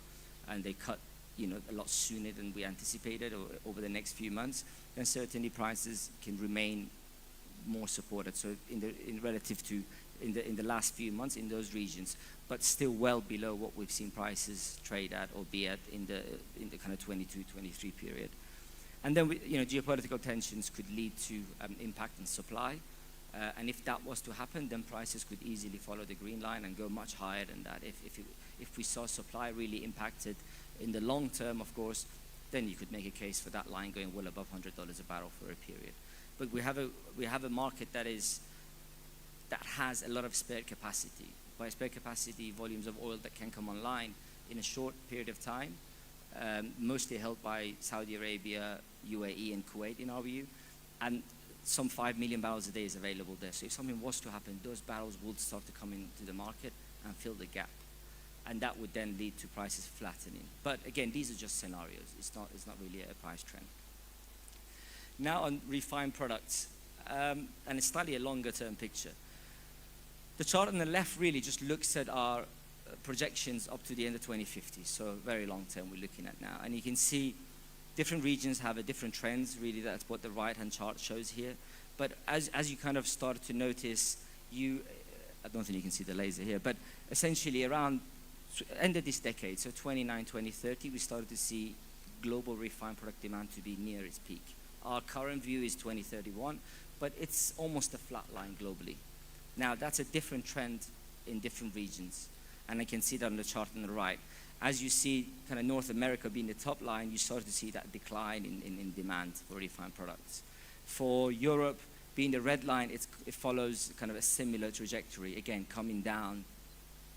and they cut a lot sooner than we anticipated over the next few months, then certainly prices can remain more supported. So in the last few months in those regions, but still well below what we've seen prices trade at or be at in the kind of 22-23 period. And then geopolitical tensions could lead to impact on supply. And if that was to happen, then prices could easily follow the green line and go much higher than that. If we saw supply really impacted in the long term, of course, then you could make a case for that line going well above $100 a barrel for a period. But we have a market that has a lot of spare capacity. By spare capacity, volumes of oil that can come online in a short period of time, mostly held by Saudi Arabia, UAE, and Kuwait in our view, and some 5 million barrels a day is available there. So if something was to happen, those barrels would start to come into the market and fill the gap. And that would then lead to prices flattening. But again, these are just scenarios. It's not really a price trend. Now on refined products, and it's slightly a longer term picture. The chart on the left really just looks at our projections up to the end of 2050. So very long term we're looking at now. And you can see different regions have a different trends. Really, that's what the right-hand chart shows here. But as you kind of start to notice, I don't think you can see the laser here, but essentially around end of this decade, so 29, 2030, we started to see global refined product demand to be near its peak. Our current view is 2031, but it's almost a flat line globally. Now, that's a different trend in different regions, and I can see that on the chart on the right. As you see kind of North America being the top line, you start to see that decline in demand for refined products. For Europe, being the red line, it follows kind of a similar trajectory, again, coming down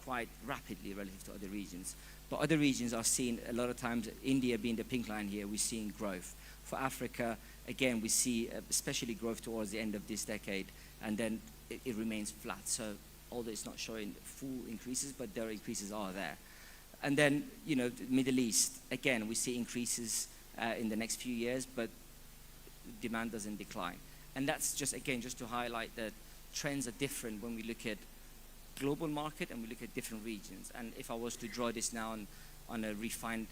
quite rapidly relative to other regions. But other regions are seeing, a lot of times, India being the pink line here, we're seeing growth. For Africa, again, we see especially growth towards the end of this decade, and then it remains flat. So although it's not showing full increases, but their increases are there. And then, the Middle East, again, we see increases in the next few years, but demand doesn't decline. And that's just to highlight that trends are different when we look at global market and we look at different regions. And if I was to draw this now on a refined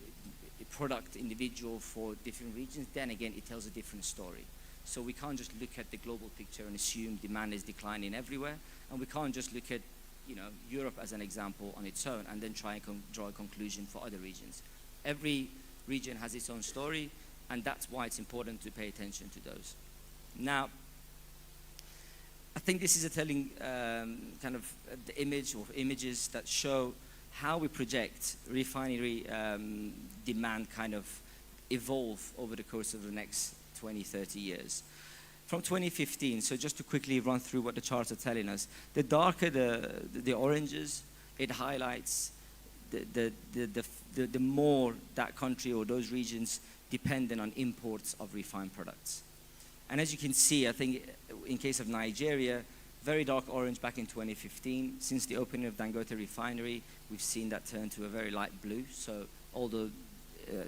product individual for different regions, then again, it tells a different story. So we can't just look at the global picture and assume demand is declining everywhere. And we can't just look at Europe as an example on its own and then try and draw a conclusion for other regions. Every region has its own story, and that's why it's important to pay attention to those. Now, I think this is a telling kind of the image or images that show how we project refinery demand kind of evolve over the course of the next 20, 30 years. From 2015, so just to quickly run through what the charts are telling us, the darker the oranges, it highlights the more that country or those regions dependent on imports of refined products. And as you can see, I think in case of Nigeria, very dark orange back in 2015. Since the opening of Dangote refinery, we've seen that turn to a very light blue. So although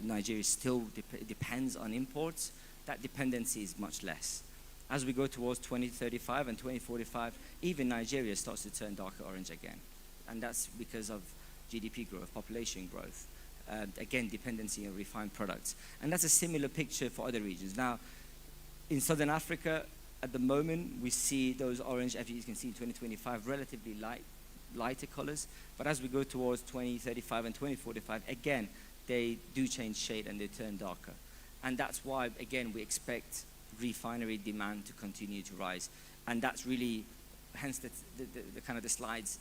Nigeria still depends on imports, that dependency is much less. As we go towards 2035 and 2045, even Nigeria starts to turn darker orange again. And that's because of GDP growth, population growth, again, dependency on refined products. And that's a similar picture for other regions. Now, in Southern Africa, at the moment, we see those orange, as you can see in 2025, relatively lighter colors. But as we go towards 2035 and 2045, again, they do change shade and they turn darker. And that's why, again, we expect refinery demand to continue to rise. And that's really, hence the kind of the slide's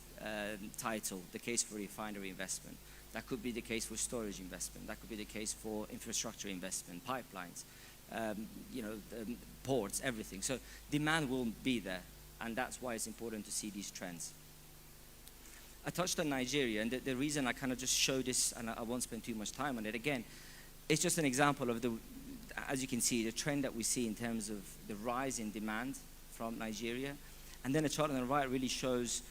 title, the case for refinery investment. That could be the case for storage investment. That could be the case for infrastructure investment, pipelines, ports, everything. So demand will be there, and that's why it's important to see these trends. I touched on Nigeria, and the reason I kind of just show this, and I won't spend too much time on it, again, it's just an example of as you can see, the trend that we see in terms of the rise in demand from Nigeria. And then the chart on the right really shows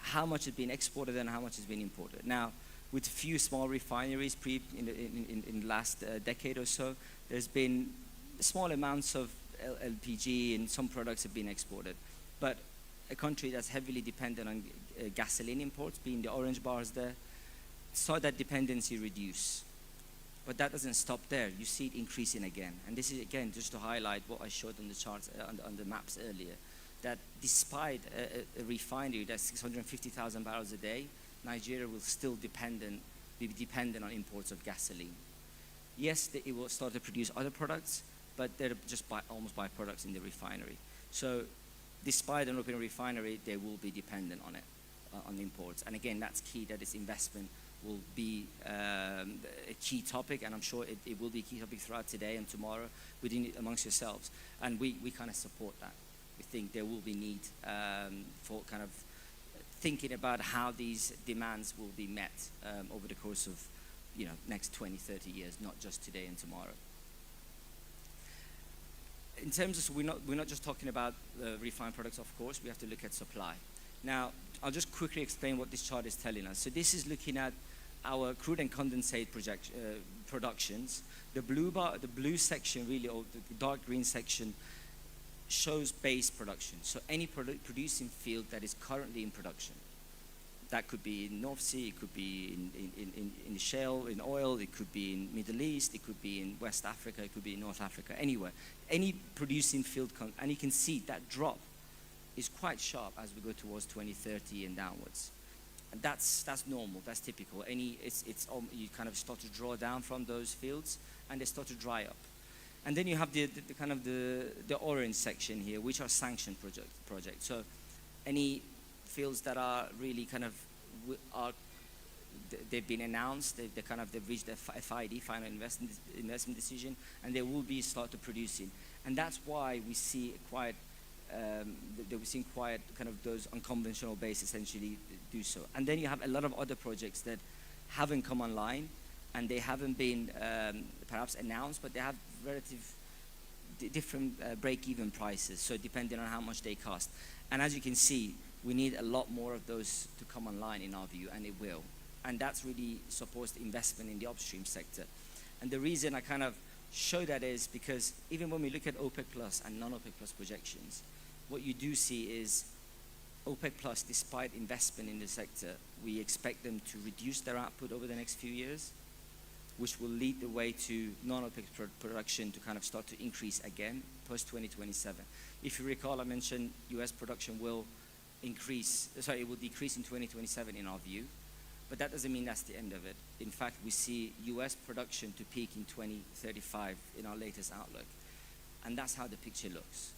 how much has been exported and how much has been imported. Now, with a few small refineries in the last decade or so, there's been small amounts of LPG and some products have been exported. But a country that's heavily dependent on gasoline imports, being the orange bars there, saw that dependency reduce. But that doesn't stop there. You see it increasing again. And this is, again, just to highlight what I showed on the charts, on the maps earlier, that despite a refinery that's 650,000 barrels a day, Nigeria will still be dependent on imports of gasoline. Yes, it will start to produce other products, but they're just almost byproducts in the refinery. So despite an open refinery, they will be dependent on it, on imports. And again, that's key, that this investment will be a key topic, and I'm sure it will be a key topic throughout today and tomorrow amongst yourselves. And we kind of support that. We think there will be need for kind of thinking about how these demands will be met over the course of, next 20, 30 years, not just today and tomorrow. In terms of, we're not just talking about refined products, of course, we have to look at supply. Now, I'll just quickly explain what this chart is telling us. So this is looking at our crude and condensate productions. The blue section really, or the dark green section, shows base production. So any producing field that is currently in production. That could be in North Sea, it could be in shale, in oil, it could be in Middle East, it could be in West Africa, it could be in North Africa, anywhere. Any producing field, and you can see that drop is quite sharp as we go towards 2030 and downwards. And that's normal, that's typical. You kind of start to draw down from those fields and they start to dry up. And then you have the kind of the orange section here, which are sanctioned projects. So any fields that are really kind of they've been announced, they've reached a FID, final investment decision, and they will be started producing. And that's why we see quite kind of those unconventional base essentially do so. And then you have a lot of other projects that haven't come online, and they haven't been perhaps announced, but they have different break-even prices, so depending on how much they cost. And as you can see, we need a lot more of those to come online in our view, and it will. And that's really supports the investment in the upstream sector. And the reason I kind of show that is because even when we look at OPEC Plus and non-OPEC Plus projections, what you do see is OPEC Plus, despite investment in the sector, we expect them to reduce their output over the next few years, which will lead the way to non-OPEC production to kind of start to increase again post-2027. If you recall, I mentioned US production will it will decrease in 2027 in our view, but that doesn't mean that's the end of it. In fact, we see US production to peak in 2035 in our latest outlook, and that's how the picture looks.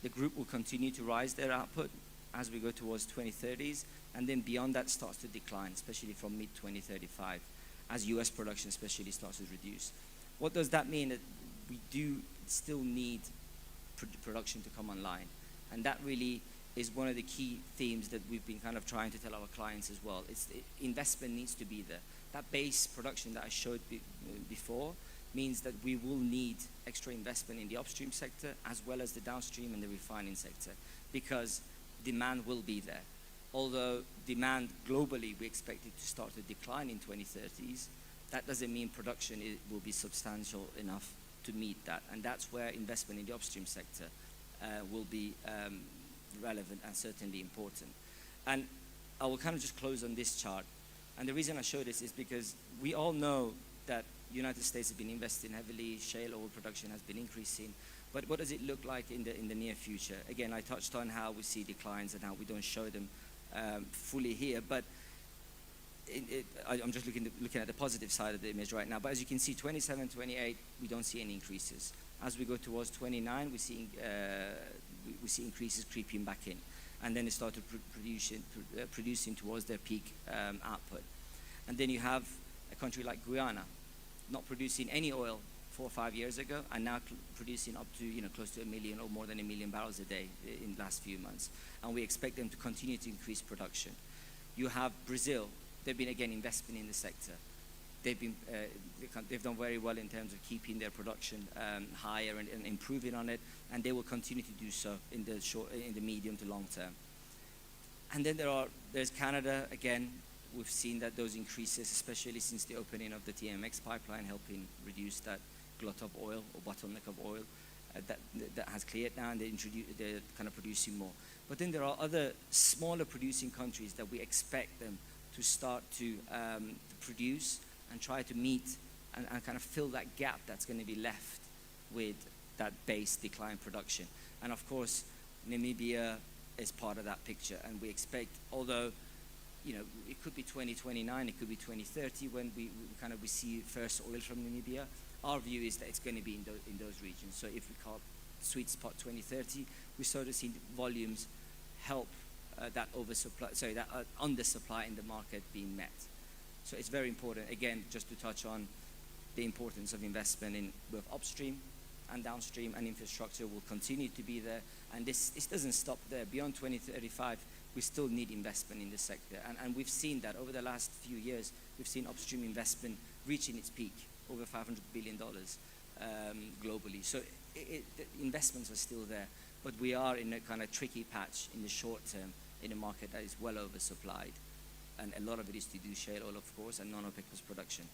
The group will continue to rise their output as we go towards 2030s, and then beyond that starts to decline, especially from mid-2035, as US production especially starts to reduce. What does that mean? That we do still need production to come online, and that really is one of the key themes that we've been kind of trying to tell our clients as well. Investment needs to be there. That base production that I showed before means that we will need extra investment in the upstream sector as well as the downstream and the refining sector, because demand will be there. Although demand globally, we expect it to start to decline in 2030s, that doesn't mean production will be substantial enough to meet that. And that's where investment in the upstream sector will be relevant and certainly important. And I will kind of just close on this chart. And the reason I show this is because we all know that the United States has been investing heavily, shale oil production has been increasing, but what does it look like in the near future? Again, I touched on how we see declines and how we don't show them fully here, but I'm just looking at the positive side of the image right now. But as you can see, 27, 28, we don't see any increases. As we go towards 29, we see increases creeping back in, and then they started producing towards their peak output. And then you have a country like Guyana, not producing any oil 4 or 5 years ago, and now producing up to close to 1 million or more than 1 million barrels a day in the last few months. And we expect them to continue to increase production. You have Brazil. They've been again investing in the sector. They've done very well in terms of keeping their production higher and improving on it, and they will continue to do so in the medium to long term. And then there's Canada again. We've seen that those increases, especially since the opening of the TMX pipeline, helping reduce that glut of oil or bottleneck of oil that has cleared now, and they're kind of producing more. But then there are other smaller producing countries that we expect them to start to produce and try to meet and kind of fill that gap that's going to be left with that base decline production. And of course, Namibia is part of that picture, and we expect, although it could be 2029, it could be 2030 when we see first oil from Namibia. Our view is that it's going to be in those regions. So if we sweet spot 2030, we sort of see volumes help that undersupply in the market being met. So it's very important, again, just to touch on the importance of investment in both upstream and downstream, and infrastructure will continue to be there. And this doesn't stop there. Beyond 2035, we still need investment in this sector. And we've seen that over the last few years, we've seen upstream investment reaching its peak, over $500 billion globally. So the investments are still there, but we are in a kind of tricky patch in the short term in a market that is well oversupplied. And a lot of it is to do shale oil, of course, and non-OPEC plus production.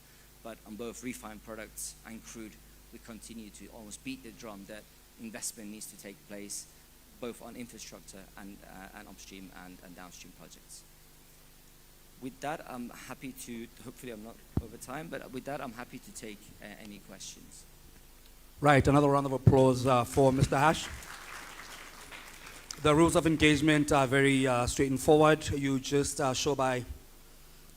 But on both refined products and crude, we continue to almost beat the drum that investment needs to take place, both on infrastructure and upstream and downstream projects. With that, I'm happy to, hopefully I'm not over time, but with that, I'm happy to take any questions. Right, another round of applause for Mr. Hash. The rules of engagement are very straightforward. You just show by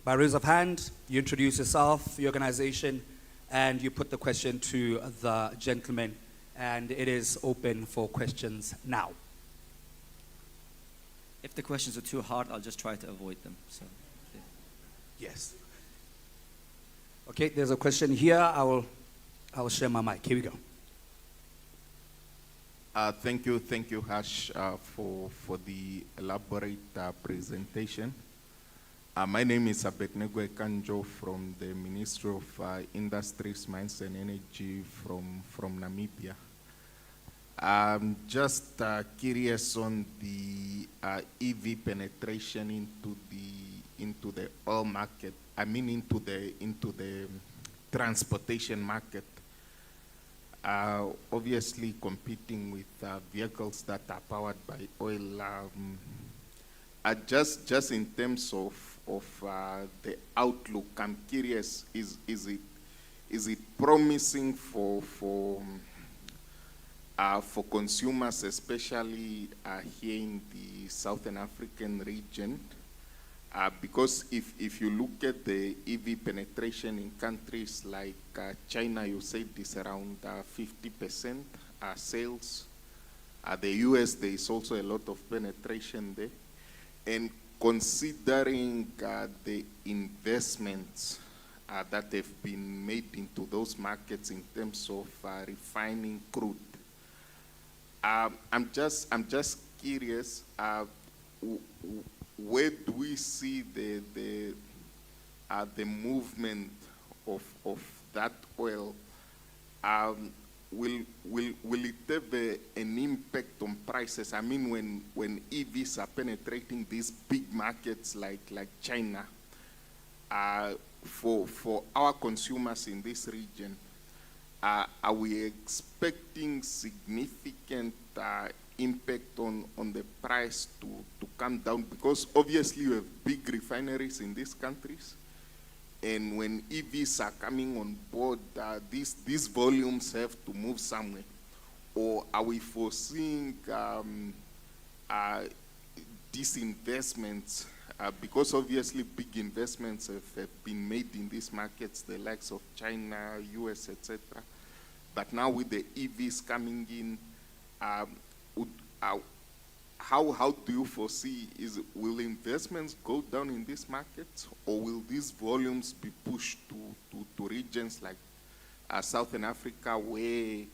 raise of hand, you introduce yourself, your organization, and you put the question to the gentleman. And it is open for questions now. If the questions are too hard, I'll just try to avoid them. So, yeah. Yes. Okay, there's a question here. I will share my mic. Here we go. Thank you, Hash, for the elaborate presentation. My name is Abednego Ekanjo from the Ministry of Industries, Mines and Energy from Namibia. I'm just curious on the EV penetration into the oil market. I mean into the transportation market. Obviously competing with vehicles that are powered by oil. Just in terms of the outlook, I'm curious: is it promising for consumers, especially here in the Southern African region? Because if you look at the EV penetration in countries like China, you said it's around 50% sales. The US, there is also a lot of penetration there. And considering the investments that have been made into those markets in terms of refining crude, I'm just curious, where do we see the movement of that oil? Will it have an impact on prices? I mean, when EVs are penetrating these big markets like China, for our consumers in this region, are we expecting significant impact on the price to come down? Because obviously you have big refineries in these countries, and when EVs are coming on board, these volumes have to move somewhere. Or are we foreseeing these investments, because obviously big investments have been made in these markets, the likes of China, US, etc. But now with the EVs coming in, how do you foresee, will investments go down in these markets, or will these volumes be pushed to regions like Southern Africa, where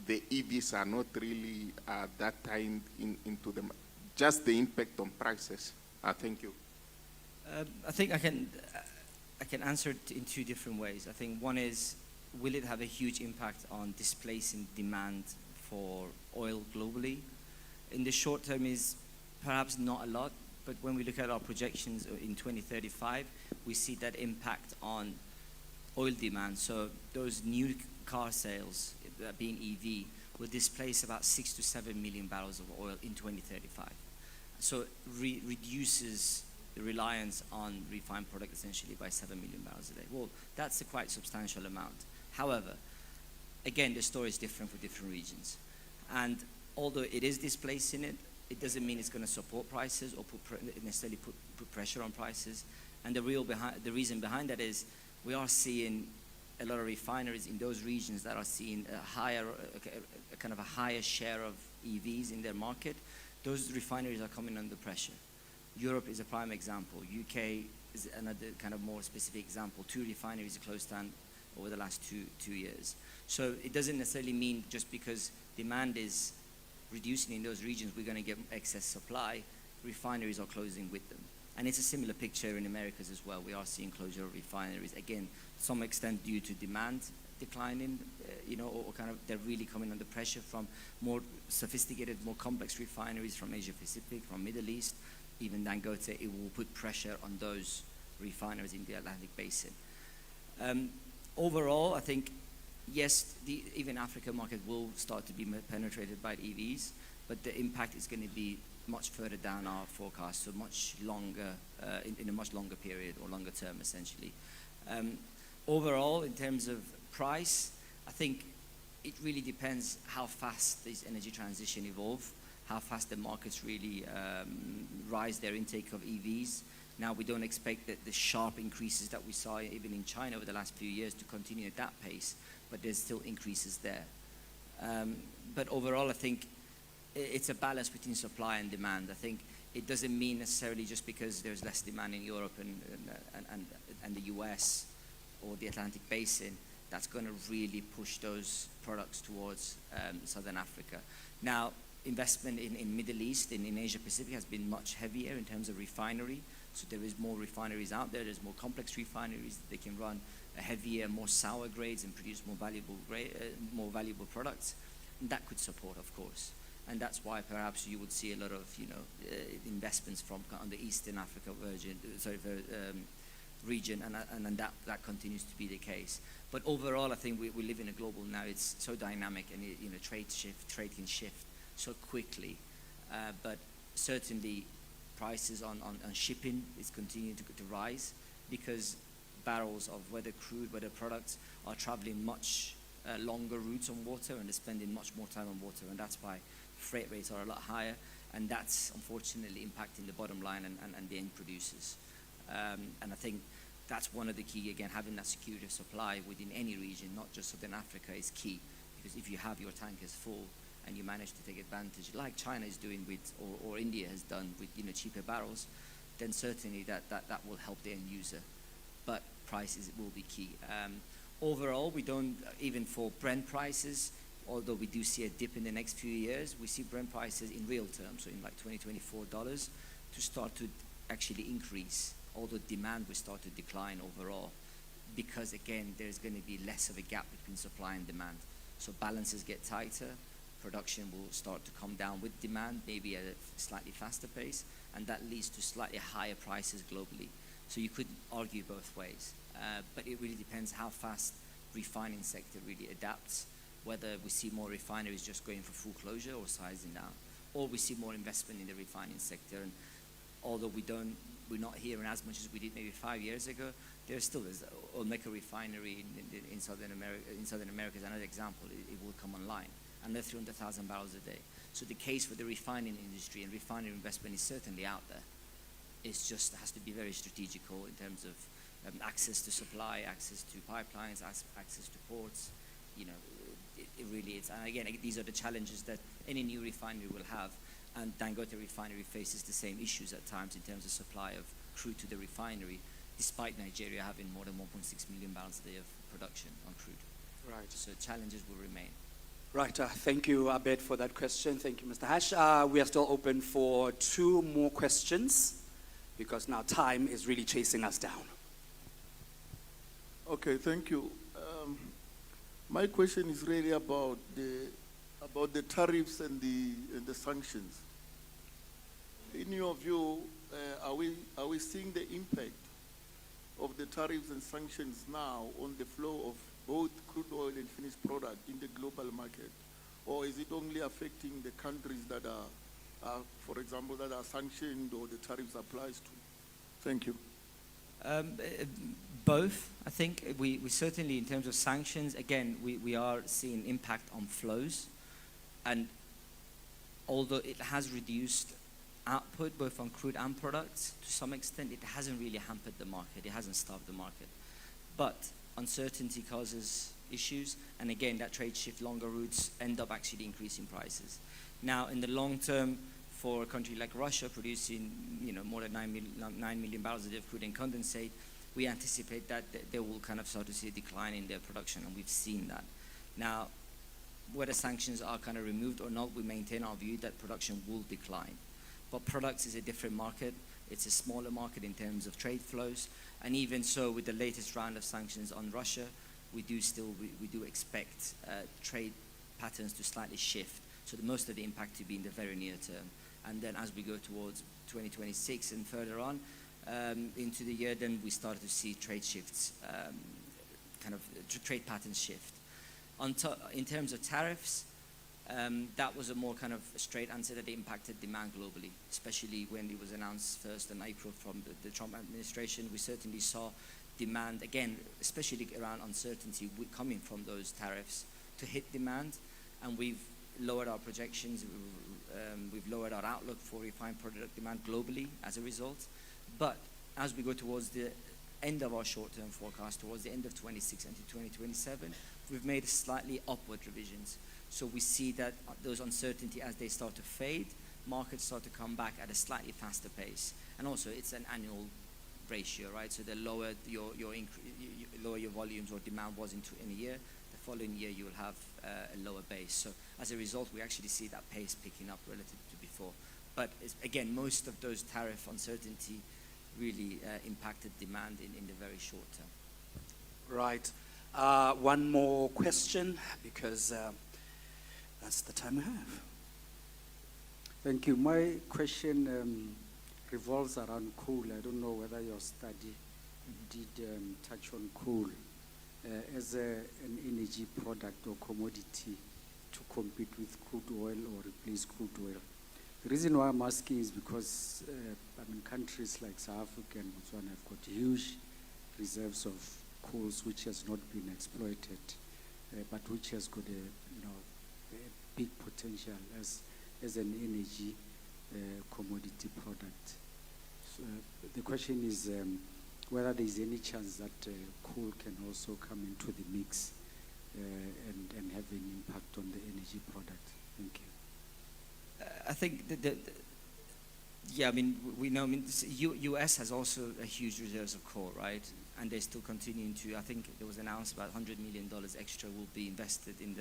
the EVs are not really that tied into them? Just the impact on prices. Thank you. I think I can answer it in two different ways. I think one is, will it have a huge impact on displacing demand for oil globally? In the short term is perhaps not a lot, but when we look at our projections in 2035, we see that impact on oil demand. So those new car sales, being EV, will displace about 6 to 7 million barrels of oil in 2035. So reduces the reliance on refined product essentially by 7 million barrels a day. Well, that's a quite substantial amount. However, again, the story is different for different regions. And although it is displacing it, it doesn't mean it's going to support prices or necessarily put pressure on prices. And the reason behind that is we are seeing a lot of refineries in those regions that are seeing a higher, a kind of a higher share of EVs in their market, those refineries are coming under pressure. Europe is a prime example. UK is another kind of more specific example. 2 refineries closed down over the last two years. So it doesn't necessarily mean just because demand is reducing in those regions, we're going to get excess supply. Refineries are closing with them. And it's a similar picture in Americas as well. We are seeing closure of refineries, again, to some extent due to demand declining, or kind of they're really coming under pressure from more sophisticated, more complex refineries from Asia Pacific, from Middle East. Even Dangote, it will put pressure on those refineries in the Atlantic Basin. Overall, I think, yes, even Africa market will start to be penetrated by EVs, but the impact is going to be much further down our forecast, so much longer, in a much longer period or longer term, essentially. Overall, in terms of price, I think it really depends how fast this energy transition evolve, how fast the markets really rise their intake of EVs. Now, we don't expect that the sharp increases that we saw even in China over the last few years to continue at that pace, but there's still increases there. But overall, I think it's a balance between supply and demand. I think it doesn't mean necessarily just because there's less demand in Europe and the US or the Atlantic Basin, that's going to really push those products towards Southern Africa. Now, investment in Middle East and in Asia Pacific has been much heavier in terms of refinery. So there is more refineries out there. There's more complex refineries. They can run heavier, more sour grades and produce more valuable products. And that could support, of course. And that's why perhaps you would see a lot of investments from on the Eastern Africa region, and that continues to be the case. But overall, I think we live in a global now. It's so dynamic, and trade can shift so quickly. But certainly, prices on shipping is continuing to rise because barrels of whether crude, whether products are traveling much longer routes on water, and they're spending much more time on water, and that's why freight rates are a lot higher, and that's unfortunately impacting the bottom line and the end producers. And I think that's one of the key, again, having that security of supply within any region, not just Southern Africa, is key. Because if you have your tankers full and you manage to take advantage, like China is doing with, or India has done with, cheaper barrels, then certainly that will help the end user. But prices will be key. Overall, we don't, even for Brent prices, although we do see a dip in the next few years, we see Brent prices in real terms, so in like $20-24, to start to actually increase, although demand will start to decline overall, because again, there's going to be less of a gap between supply and demand. So balances get tighter, production will start to come down with demand, maybe at a slightly faster pace, and that leads to slightly higher prices globally. So you could argue both ways, but it really depends how fast refining sector really adapts, whether we see more refineries just going for full closure or sizing down, or we see more investment in the refining sector. And although we're not hearing as much as we did maybe 5 years ago, there still is Olmeca refinery in Southern America. In Southern America is another example. It will come online, and they're 300,000 barrels a day. So the case for the refining industry and refinery investment is certainly out there. It's just has to be very strategical in terms of access to supply, access to pipelines, access to ports. It really is. And again, these are the challenges that any new refinery will have. And Dangote refinery faces the same issues at times in terms of supply of crude to the refinery, despite Nigeria having more than 1.6 million barrels a day of production on crude. Right. So challenges will remain. Right. Thank you, Abed, for that question. Thank you, Mr. Hash. We are still open for 2 more questions because now time is really chasing us down. Okay, thank you. My question is really about the tariffs and the sanctions. In your view, are we seeing the impact of the tariffs and sanctions now on the flow of both crude oil and finished product in the global market, or is it only affecting the countries that are, for example, that are sanctioned or the tariffs applies to? Thank you. Both, I think. We certainly, in terms of sanctions, again, we are seeing impact on flows. And although it has reduced output, both on crude and products, to some extent, it hasn't really hampered the market. It hasn't starved the market. But uncertainty causes issues, and again, that trade shift, longer routes end up actually increasing prices. Now, in the long term, for a country like Russia producing, more than 9 million barrels a day of crude and condensate, we anticipate that they will kind of start to see a decline in their production, and we've seen that. Now, whether sanctions are kind of removed or not, we maintain our view that production will decline. But products is a different market. It's a smaller market in terms of trade flows, and even so, with the latest round of sanctions on Russia, we do expect trade patterns to slightly shift. So most of the impact to be in the very near term. And then as we go towards 2026 and further on into the year, then we start to see trade shifts, trade patterns shift. In terms of tariffs, that was a more kind of straight answer that impacted demand globally, especially when it was announced first in April from the Trump administration. We certainly saw demand, again, especially around uncertainty coming from those tariffs, to hit demand, and we've lowered our projections, we've lowered our outlook for refined product demand globally as a result. But as we go towards the end of our short-term forecast, towards the end of 26 and to 2027, we've made slightly upward revisions. So we see that those uncertainty, as they start to fade, markets start to come back at a slightly faster pace. And also, it's an annual ratio, right? So the lower your volumes or demand was in a year, the following year you will have a lower base. So as a result, we actually see that pace picking up relative to before. But again, most of those tariff uncertainty really impacted demand in the very short term. Right. One more question, because that's the time we have. Thank you. My question revolves around coal. I don't know whether your study did touch on coal as an energy product or commodity to compete with crude oil or replace crude oil. The reason why I'm asking is because countries like South Africa and Botswana have got huge reserves of coals which has not been exploited, but which has got a big potential as an energy commodity product. So, the question is whether there is any chance that coal can also come into the mix and have an impact on the energy product. Thank you. I think we know. U.S. has also a huge reserves of coal, right? And they're still continuing to. I think there was announced about $100 million extra will be invested in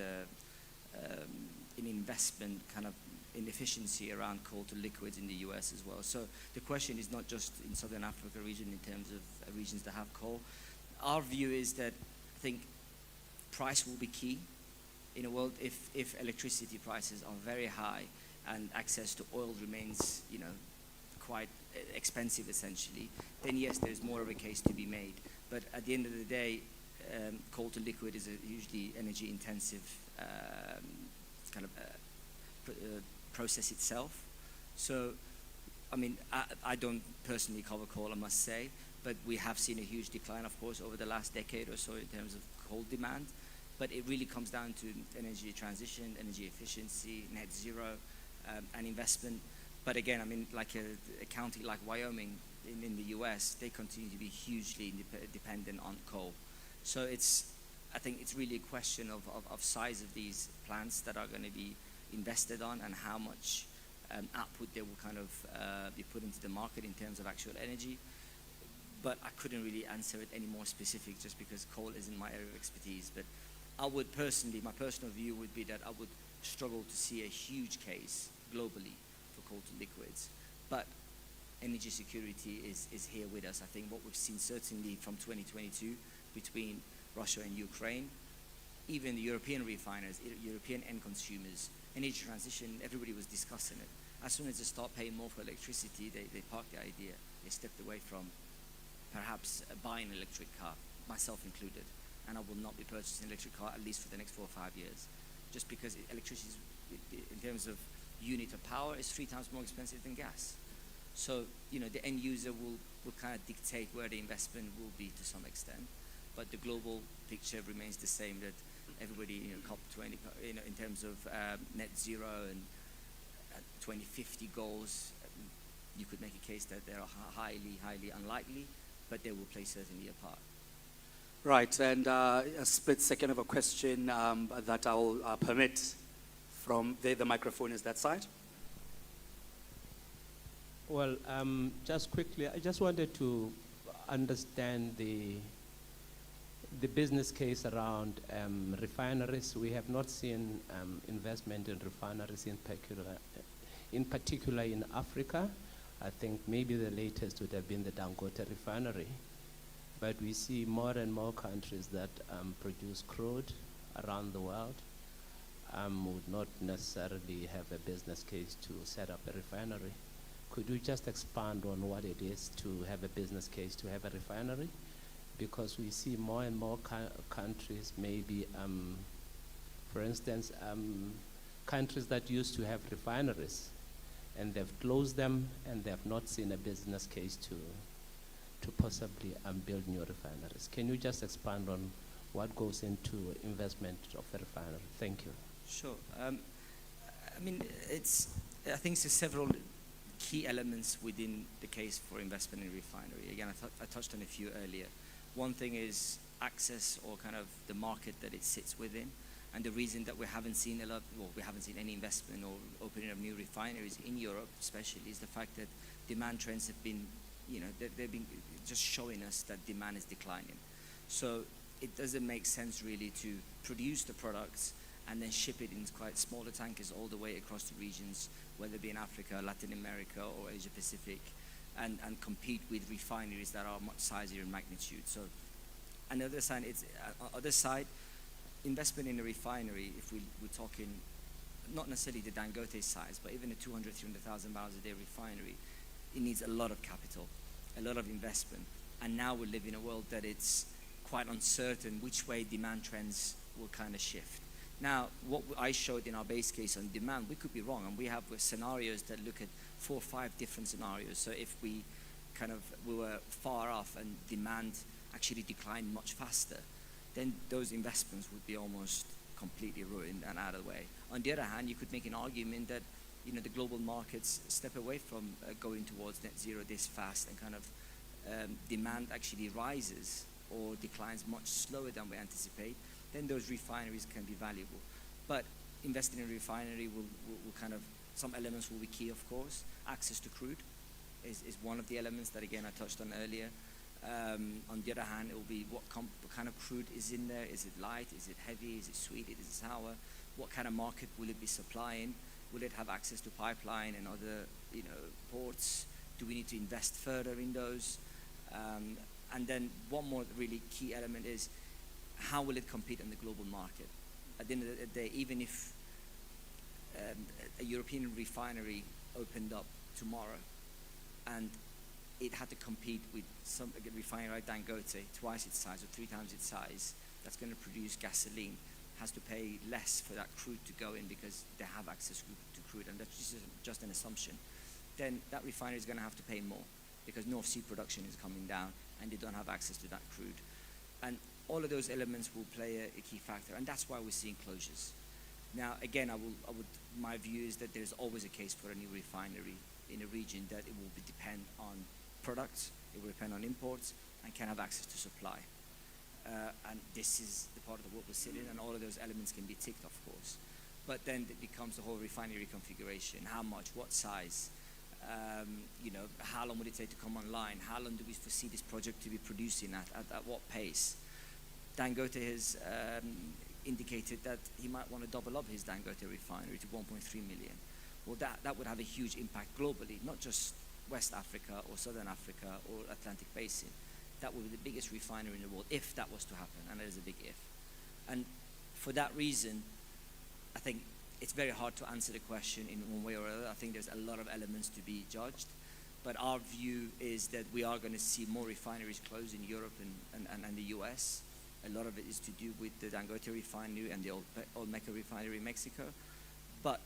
investment kind of in efficiency around coal to liquids in the U.S. as well. So the question is not just in Southern Africa region in terms of regions that have coal. Our view is that I think price will be key in a world if electricity prices are very high and access to oil remains, quite expensive essentially, then yes, there's more of a case to be made. But at the end of the day, coal to liquid is a hugely energy intensive process itself. So, I don't personally cover coal, I must say, but we have seen a huge decline, of course, over the last decade or so in terms of coal demand. But it really comes down to energy transition, energy efficiency, net zero, and investment. But again, like a county like Wyoming in the US, they continue to be hugely dependent on coal. So I think it's really a question of size of these plants that are going to be invested on and how much output they will kind of be put into the market in terms of actual energy. But I couldn't really answer it any more specific just because coal isn't my area of expertise. But I would personally, my personal view would be that I would struggle to see a huge case globally for coal to liquids. But energy security is here with us. I think what we've seen certainly from 2022 between Russia and Ukraine, even the European refiners, European end consumers, energy transition, everybody was discussing it. As soon as they start paying more for electricity, they parked the idea. They stepped away from perhaps buying an electric car, myself included. And I will not be purchasing an electric car at least for the next 4 or 5 years. Just because electricity, in terms of unit of power, is 3 times more expensive than gas. So, the end user will kind of dictate where the investment will be to some extent. But the global picture remains the same, that everybody, COP20, in terms of net zero and 2050 goals, you could make a case that they are highly, highly unlikely, but they will play certainly a part. Right, and a split second of a question that I'll permit from the microphone is that side. Well, just quickly, I just wanted to understand the business case around refineries. We have not seen investment in refineries in particular in Africa. I think maybe the latest would have been the Dangote refinery. But we see more and more countries that produce crude around the world would not necessarily have a business case to set up a refinery. Could you just expand on what it is to have a business case to have a refinery? Because we see more and more countries, maybe, for instance, countries that used to have refineries, and they've closed them, and they have not seen a business case to possibly build new refineries. Can you just expand on what goes into investment of a refinery? Thank you. Sure. I mean, I think there's several key elements within the case for investment in refinery. Again, I touched on a few earlier. One thing is access, or kind of the market that it sits within. And the reason that we haven't seen any investment or opening of new refineries in Europe especially is the fact that demand trends have been, they've been just showing us that demand is declining. So it doesn't make sense really to produce the products and then ship it in quite smaller tankers all the way across the regions, whether it be in Africa, Latin America, or Asia Pacific, and compete with refineries that are much sizier in magnitude. So on the other side, investment in a refinery, if we're talking not necessarily the Dangote size, but even a 200,000, 300,000 barrels a day refinery, it needs a lot of capital, a lot of investment. And now we live in a world that it's quite uncertain which way demand trends will kind of shift. Now, what I showed in our base case on demand, we could be wrong, and we have scenarios that look at 4 or 5 different scenarios. So if we were far off and demand actually declined much faster, then those investments would be almost completely ruined and out of the way. On the other hand, you could make an argument that the global markets step away from going towards net zero this fast, and kind of demand actually rises or declines much slower than we anticipate, then those refineries can be valuable. But investing in a refinery will kind of, some elements will be key, of course. Access to crude is one of the elements that, again, I touched on earlier. On the other hand, it will be what kind of crude is in there. Is it light? Is it heavy? Is it sweet? Is it sour? What kind of market will it be supplying? Will it have access to pipeline and other ports? Do we need to invest further in those? And then one more really key element is, how will it compete in the global market? At the end of the day, even if a European refinery opened up tomorrow and it had to compete with some refinery like Dangote, twice its size or 3 times its size, that's going to produce gasoline, has to pay less for that crude to go in because they have access to crude, and that's just an assumption, then that refinery is going to have to pay more because North Sea production is coming down and they don't have access to that crude. And all of those elements will play a key factor, and that's why we're seeing closures. Now, again, my view is that there's always a case for a new refinery in a region, that it will depend on products, it will depend on imports, and can have access to supply. And this is the part of the world we're sitting in, and all of those elements can be ticked, of course. But then it becomes the whole refinery configuration. How much, what size, how long would it take to come online? How long do we foresee this project to be producing at what pace? Dangote has indicated that he might want to double up his Dangote refinery to 1.3 million. Well, that would have a huge impact globally, not just West Africa or Southern Africa or Atlantic Basin. That would be the biggest refinery in the world if that was to happen, and that is a big if. And for that reason, I think it's very hard to answer the question in one way or other. I think there's a lot of elements to be judged, but our view is that we are going to see more refineries close in Europe and the US. A lot of it is to do with the Dangote refinery and the Olmeca refinery in Mexico, but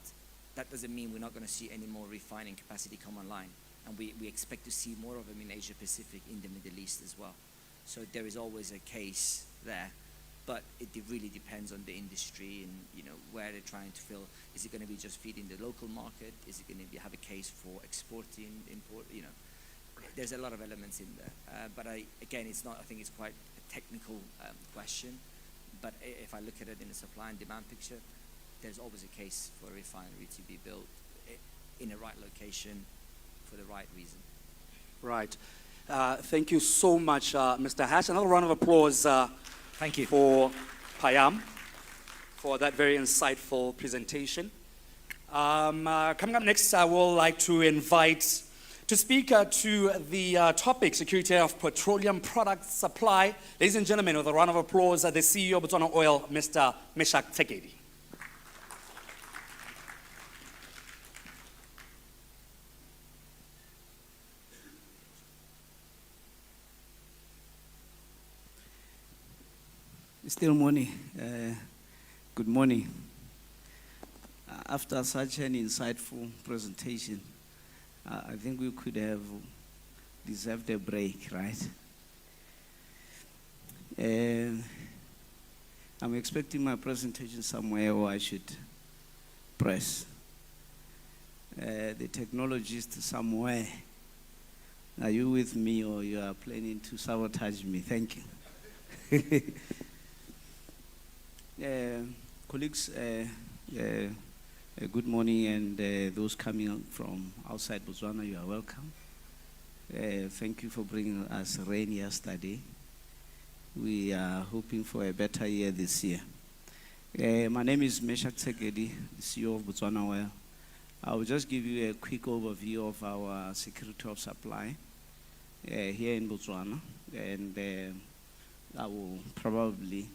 that doesn't mean we're not going to see any more refining capacity come online. And we expect to see more of them in Asia Pacific, in the Middle East as well. So there is always a case there, but it really depends on the industry and where they're trying to fill. Is it going to be just feeding the local market? Is it going to have a case for exporting, import? There's a lot of elements in there. But again, it's not. I think it's quite a technical question, but if I look at it in a supply and demand picture, there's always a case for a refinery to be built in the right location for the right reason. Right. Thank you so much, Mr. Hatch. Another round of applause Thank you. for Payam for that very insightful presentation. Coming up next, I would like to invite to speak to the topic, security of petroleum product supply. Ladies and gentlemen, with a round of applause, the CEO of Botswana Oil, Mr. Meshack Tsekedi. Still morning. Good morning. After such an insightful presentation, I think we could have deserved a break, right? I'm expecting my presentation somewhere where I should press. The technologist somewhere. Are you with me or you are planning to sabotage me? Thank you. Colleagues, good morning, and those coming from outside Botswana, you are welcome. Thank you for bringing us rain yesterday. We are hoping for a better year this year. My name is Meshack Tsekedi, the CEO of Botswana Oil. I will just give you a quick overview of our security of supply here in Botswana, and I will probably,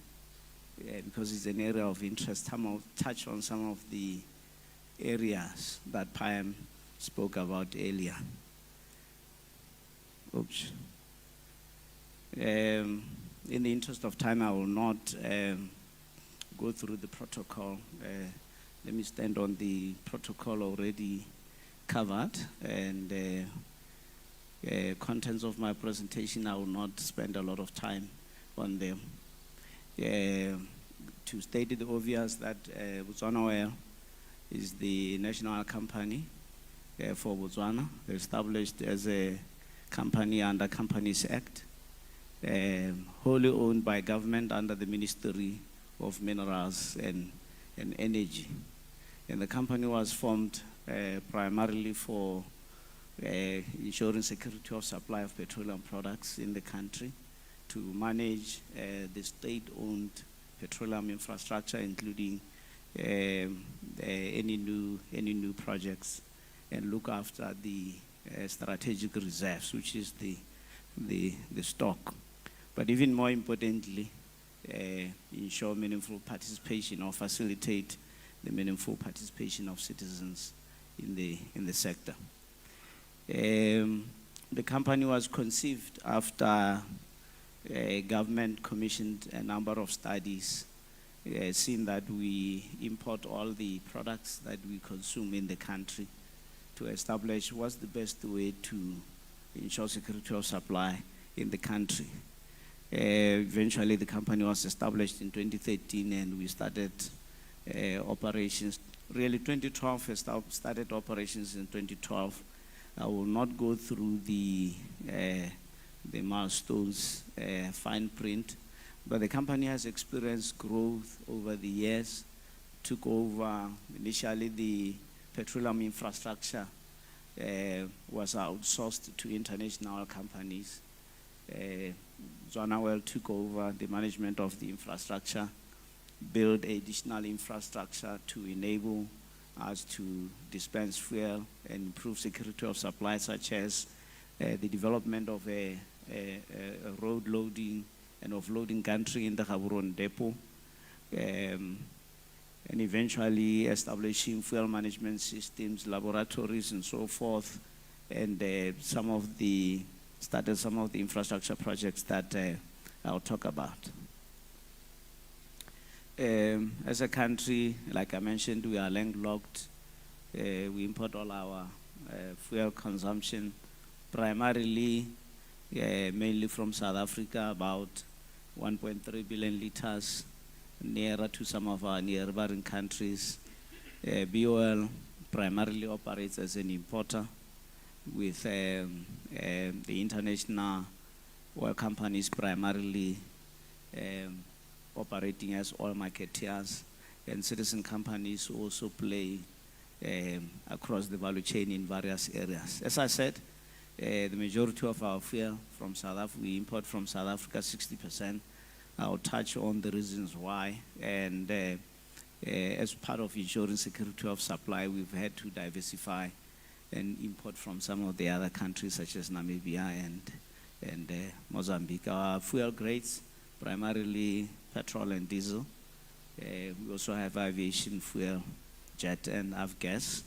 because it's an area of interest, I'll touch on some of the areas that Payam spoke about earlier. Oops. In the interest of time, I will not go through the protocol. Let me stand on the protocol already covered, and contents of my presentation, I will not spend a lot of time on them. To state the obvious, that Botswana Oil is the national company for Botswana, established as a company under Companies Act, wholly owned by government under the Ministry of Minerals and Energy. And the company was formed primarily for ensuring security of supply of petroleum products in the country, to manage the state-owned petroleum infrastructure, including any new projects, and look after the strategic reserves, which is the stock. But even more importantly, ensure meaningful participation or facilitate the meaningful participation of citizens in the sector. The company was conceived after government commissioned a number of studies, seeing that we import all the products that we consume in the country, to establish what's the best way to ensure security of supply in the country. Eventually, the company was established in 2013, and we started operations. Really, 2012 started operations in 2012. I will not go through the milestones, fine print, but the company has experienced growth over the years. Took over initially the petroleum infrastructure was outsourced to international companies. Botswana Oil took over the management of the infrastructure, built additional infrastructure to enable us to dispense fuel and improve security of supply, such as the development of a road loading and offloading gantry in the Gaborone depot, and eventually establishing fuel management systems, laboratories, and so forth, and started some of the infrastructure projects that I'll talk about. As a country, like I mentioned, we are landlocked. We import all our fuel consumption primarily, mainly from South Africa, about 1.3 billion liters, nearer to some of our neighboring countries. BOL primarily operates as an importer, with the international oil companies primarily operating as oil marketeers, and citizen companies also play across the value chain in various areas. As I said, the majority of our fuel from South Africa, we import from South Africa 60%. I'll touch on the reasons why. And as part of ensuring security of supply, we've had to diversify and import from some of the other countries such as Namibia and Mozambique. Our fuel grades, primarily petrol and diesel. We also have aviation fuel, jet and avgas.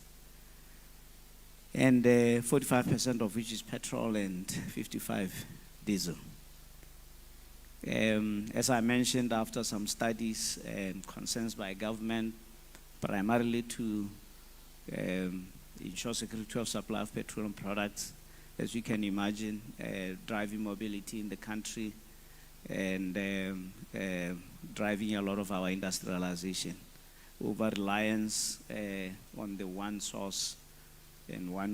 And 45% of which is petrol and 55 diesel. As I mentioned, after some studies and concerns by government, primarily to ensure security of supply of petroleum products, as you can imagine, driving mobility in the country and driving a lot of our industrialization. Over reliance on the one source and one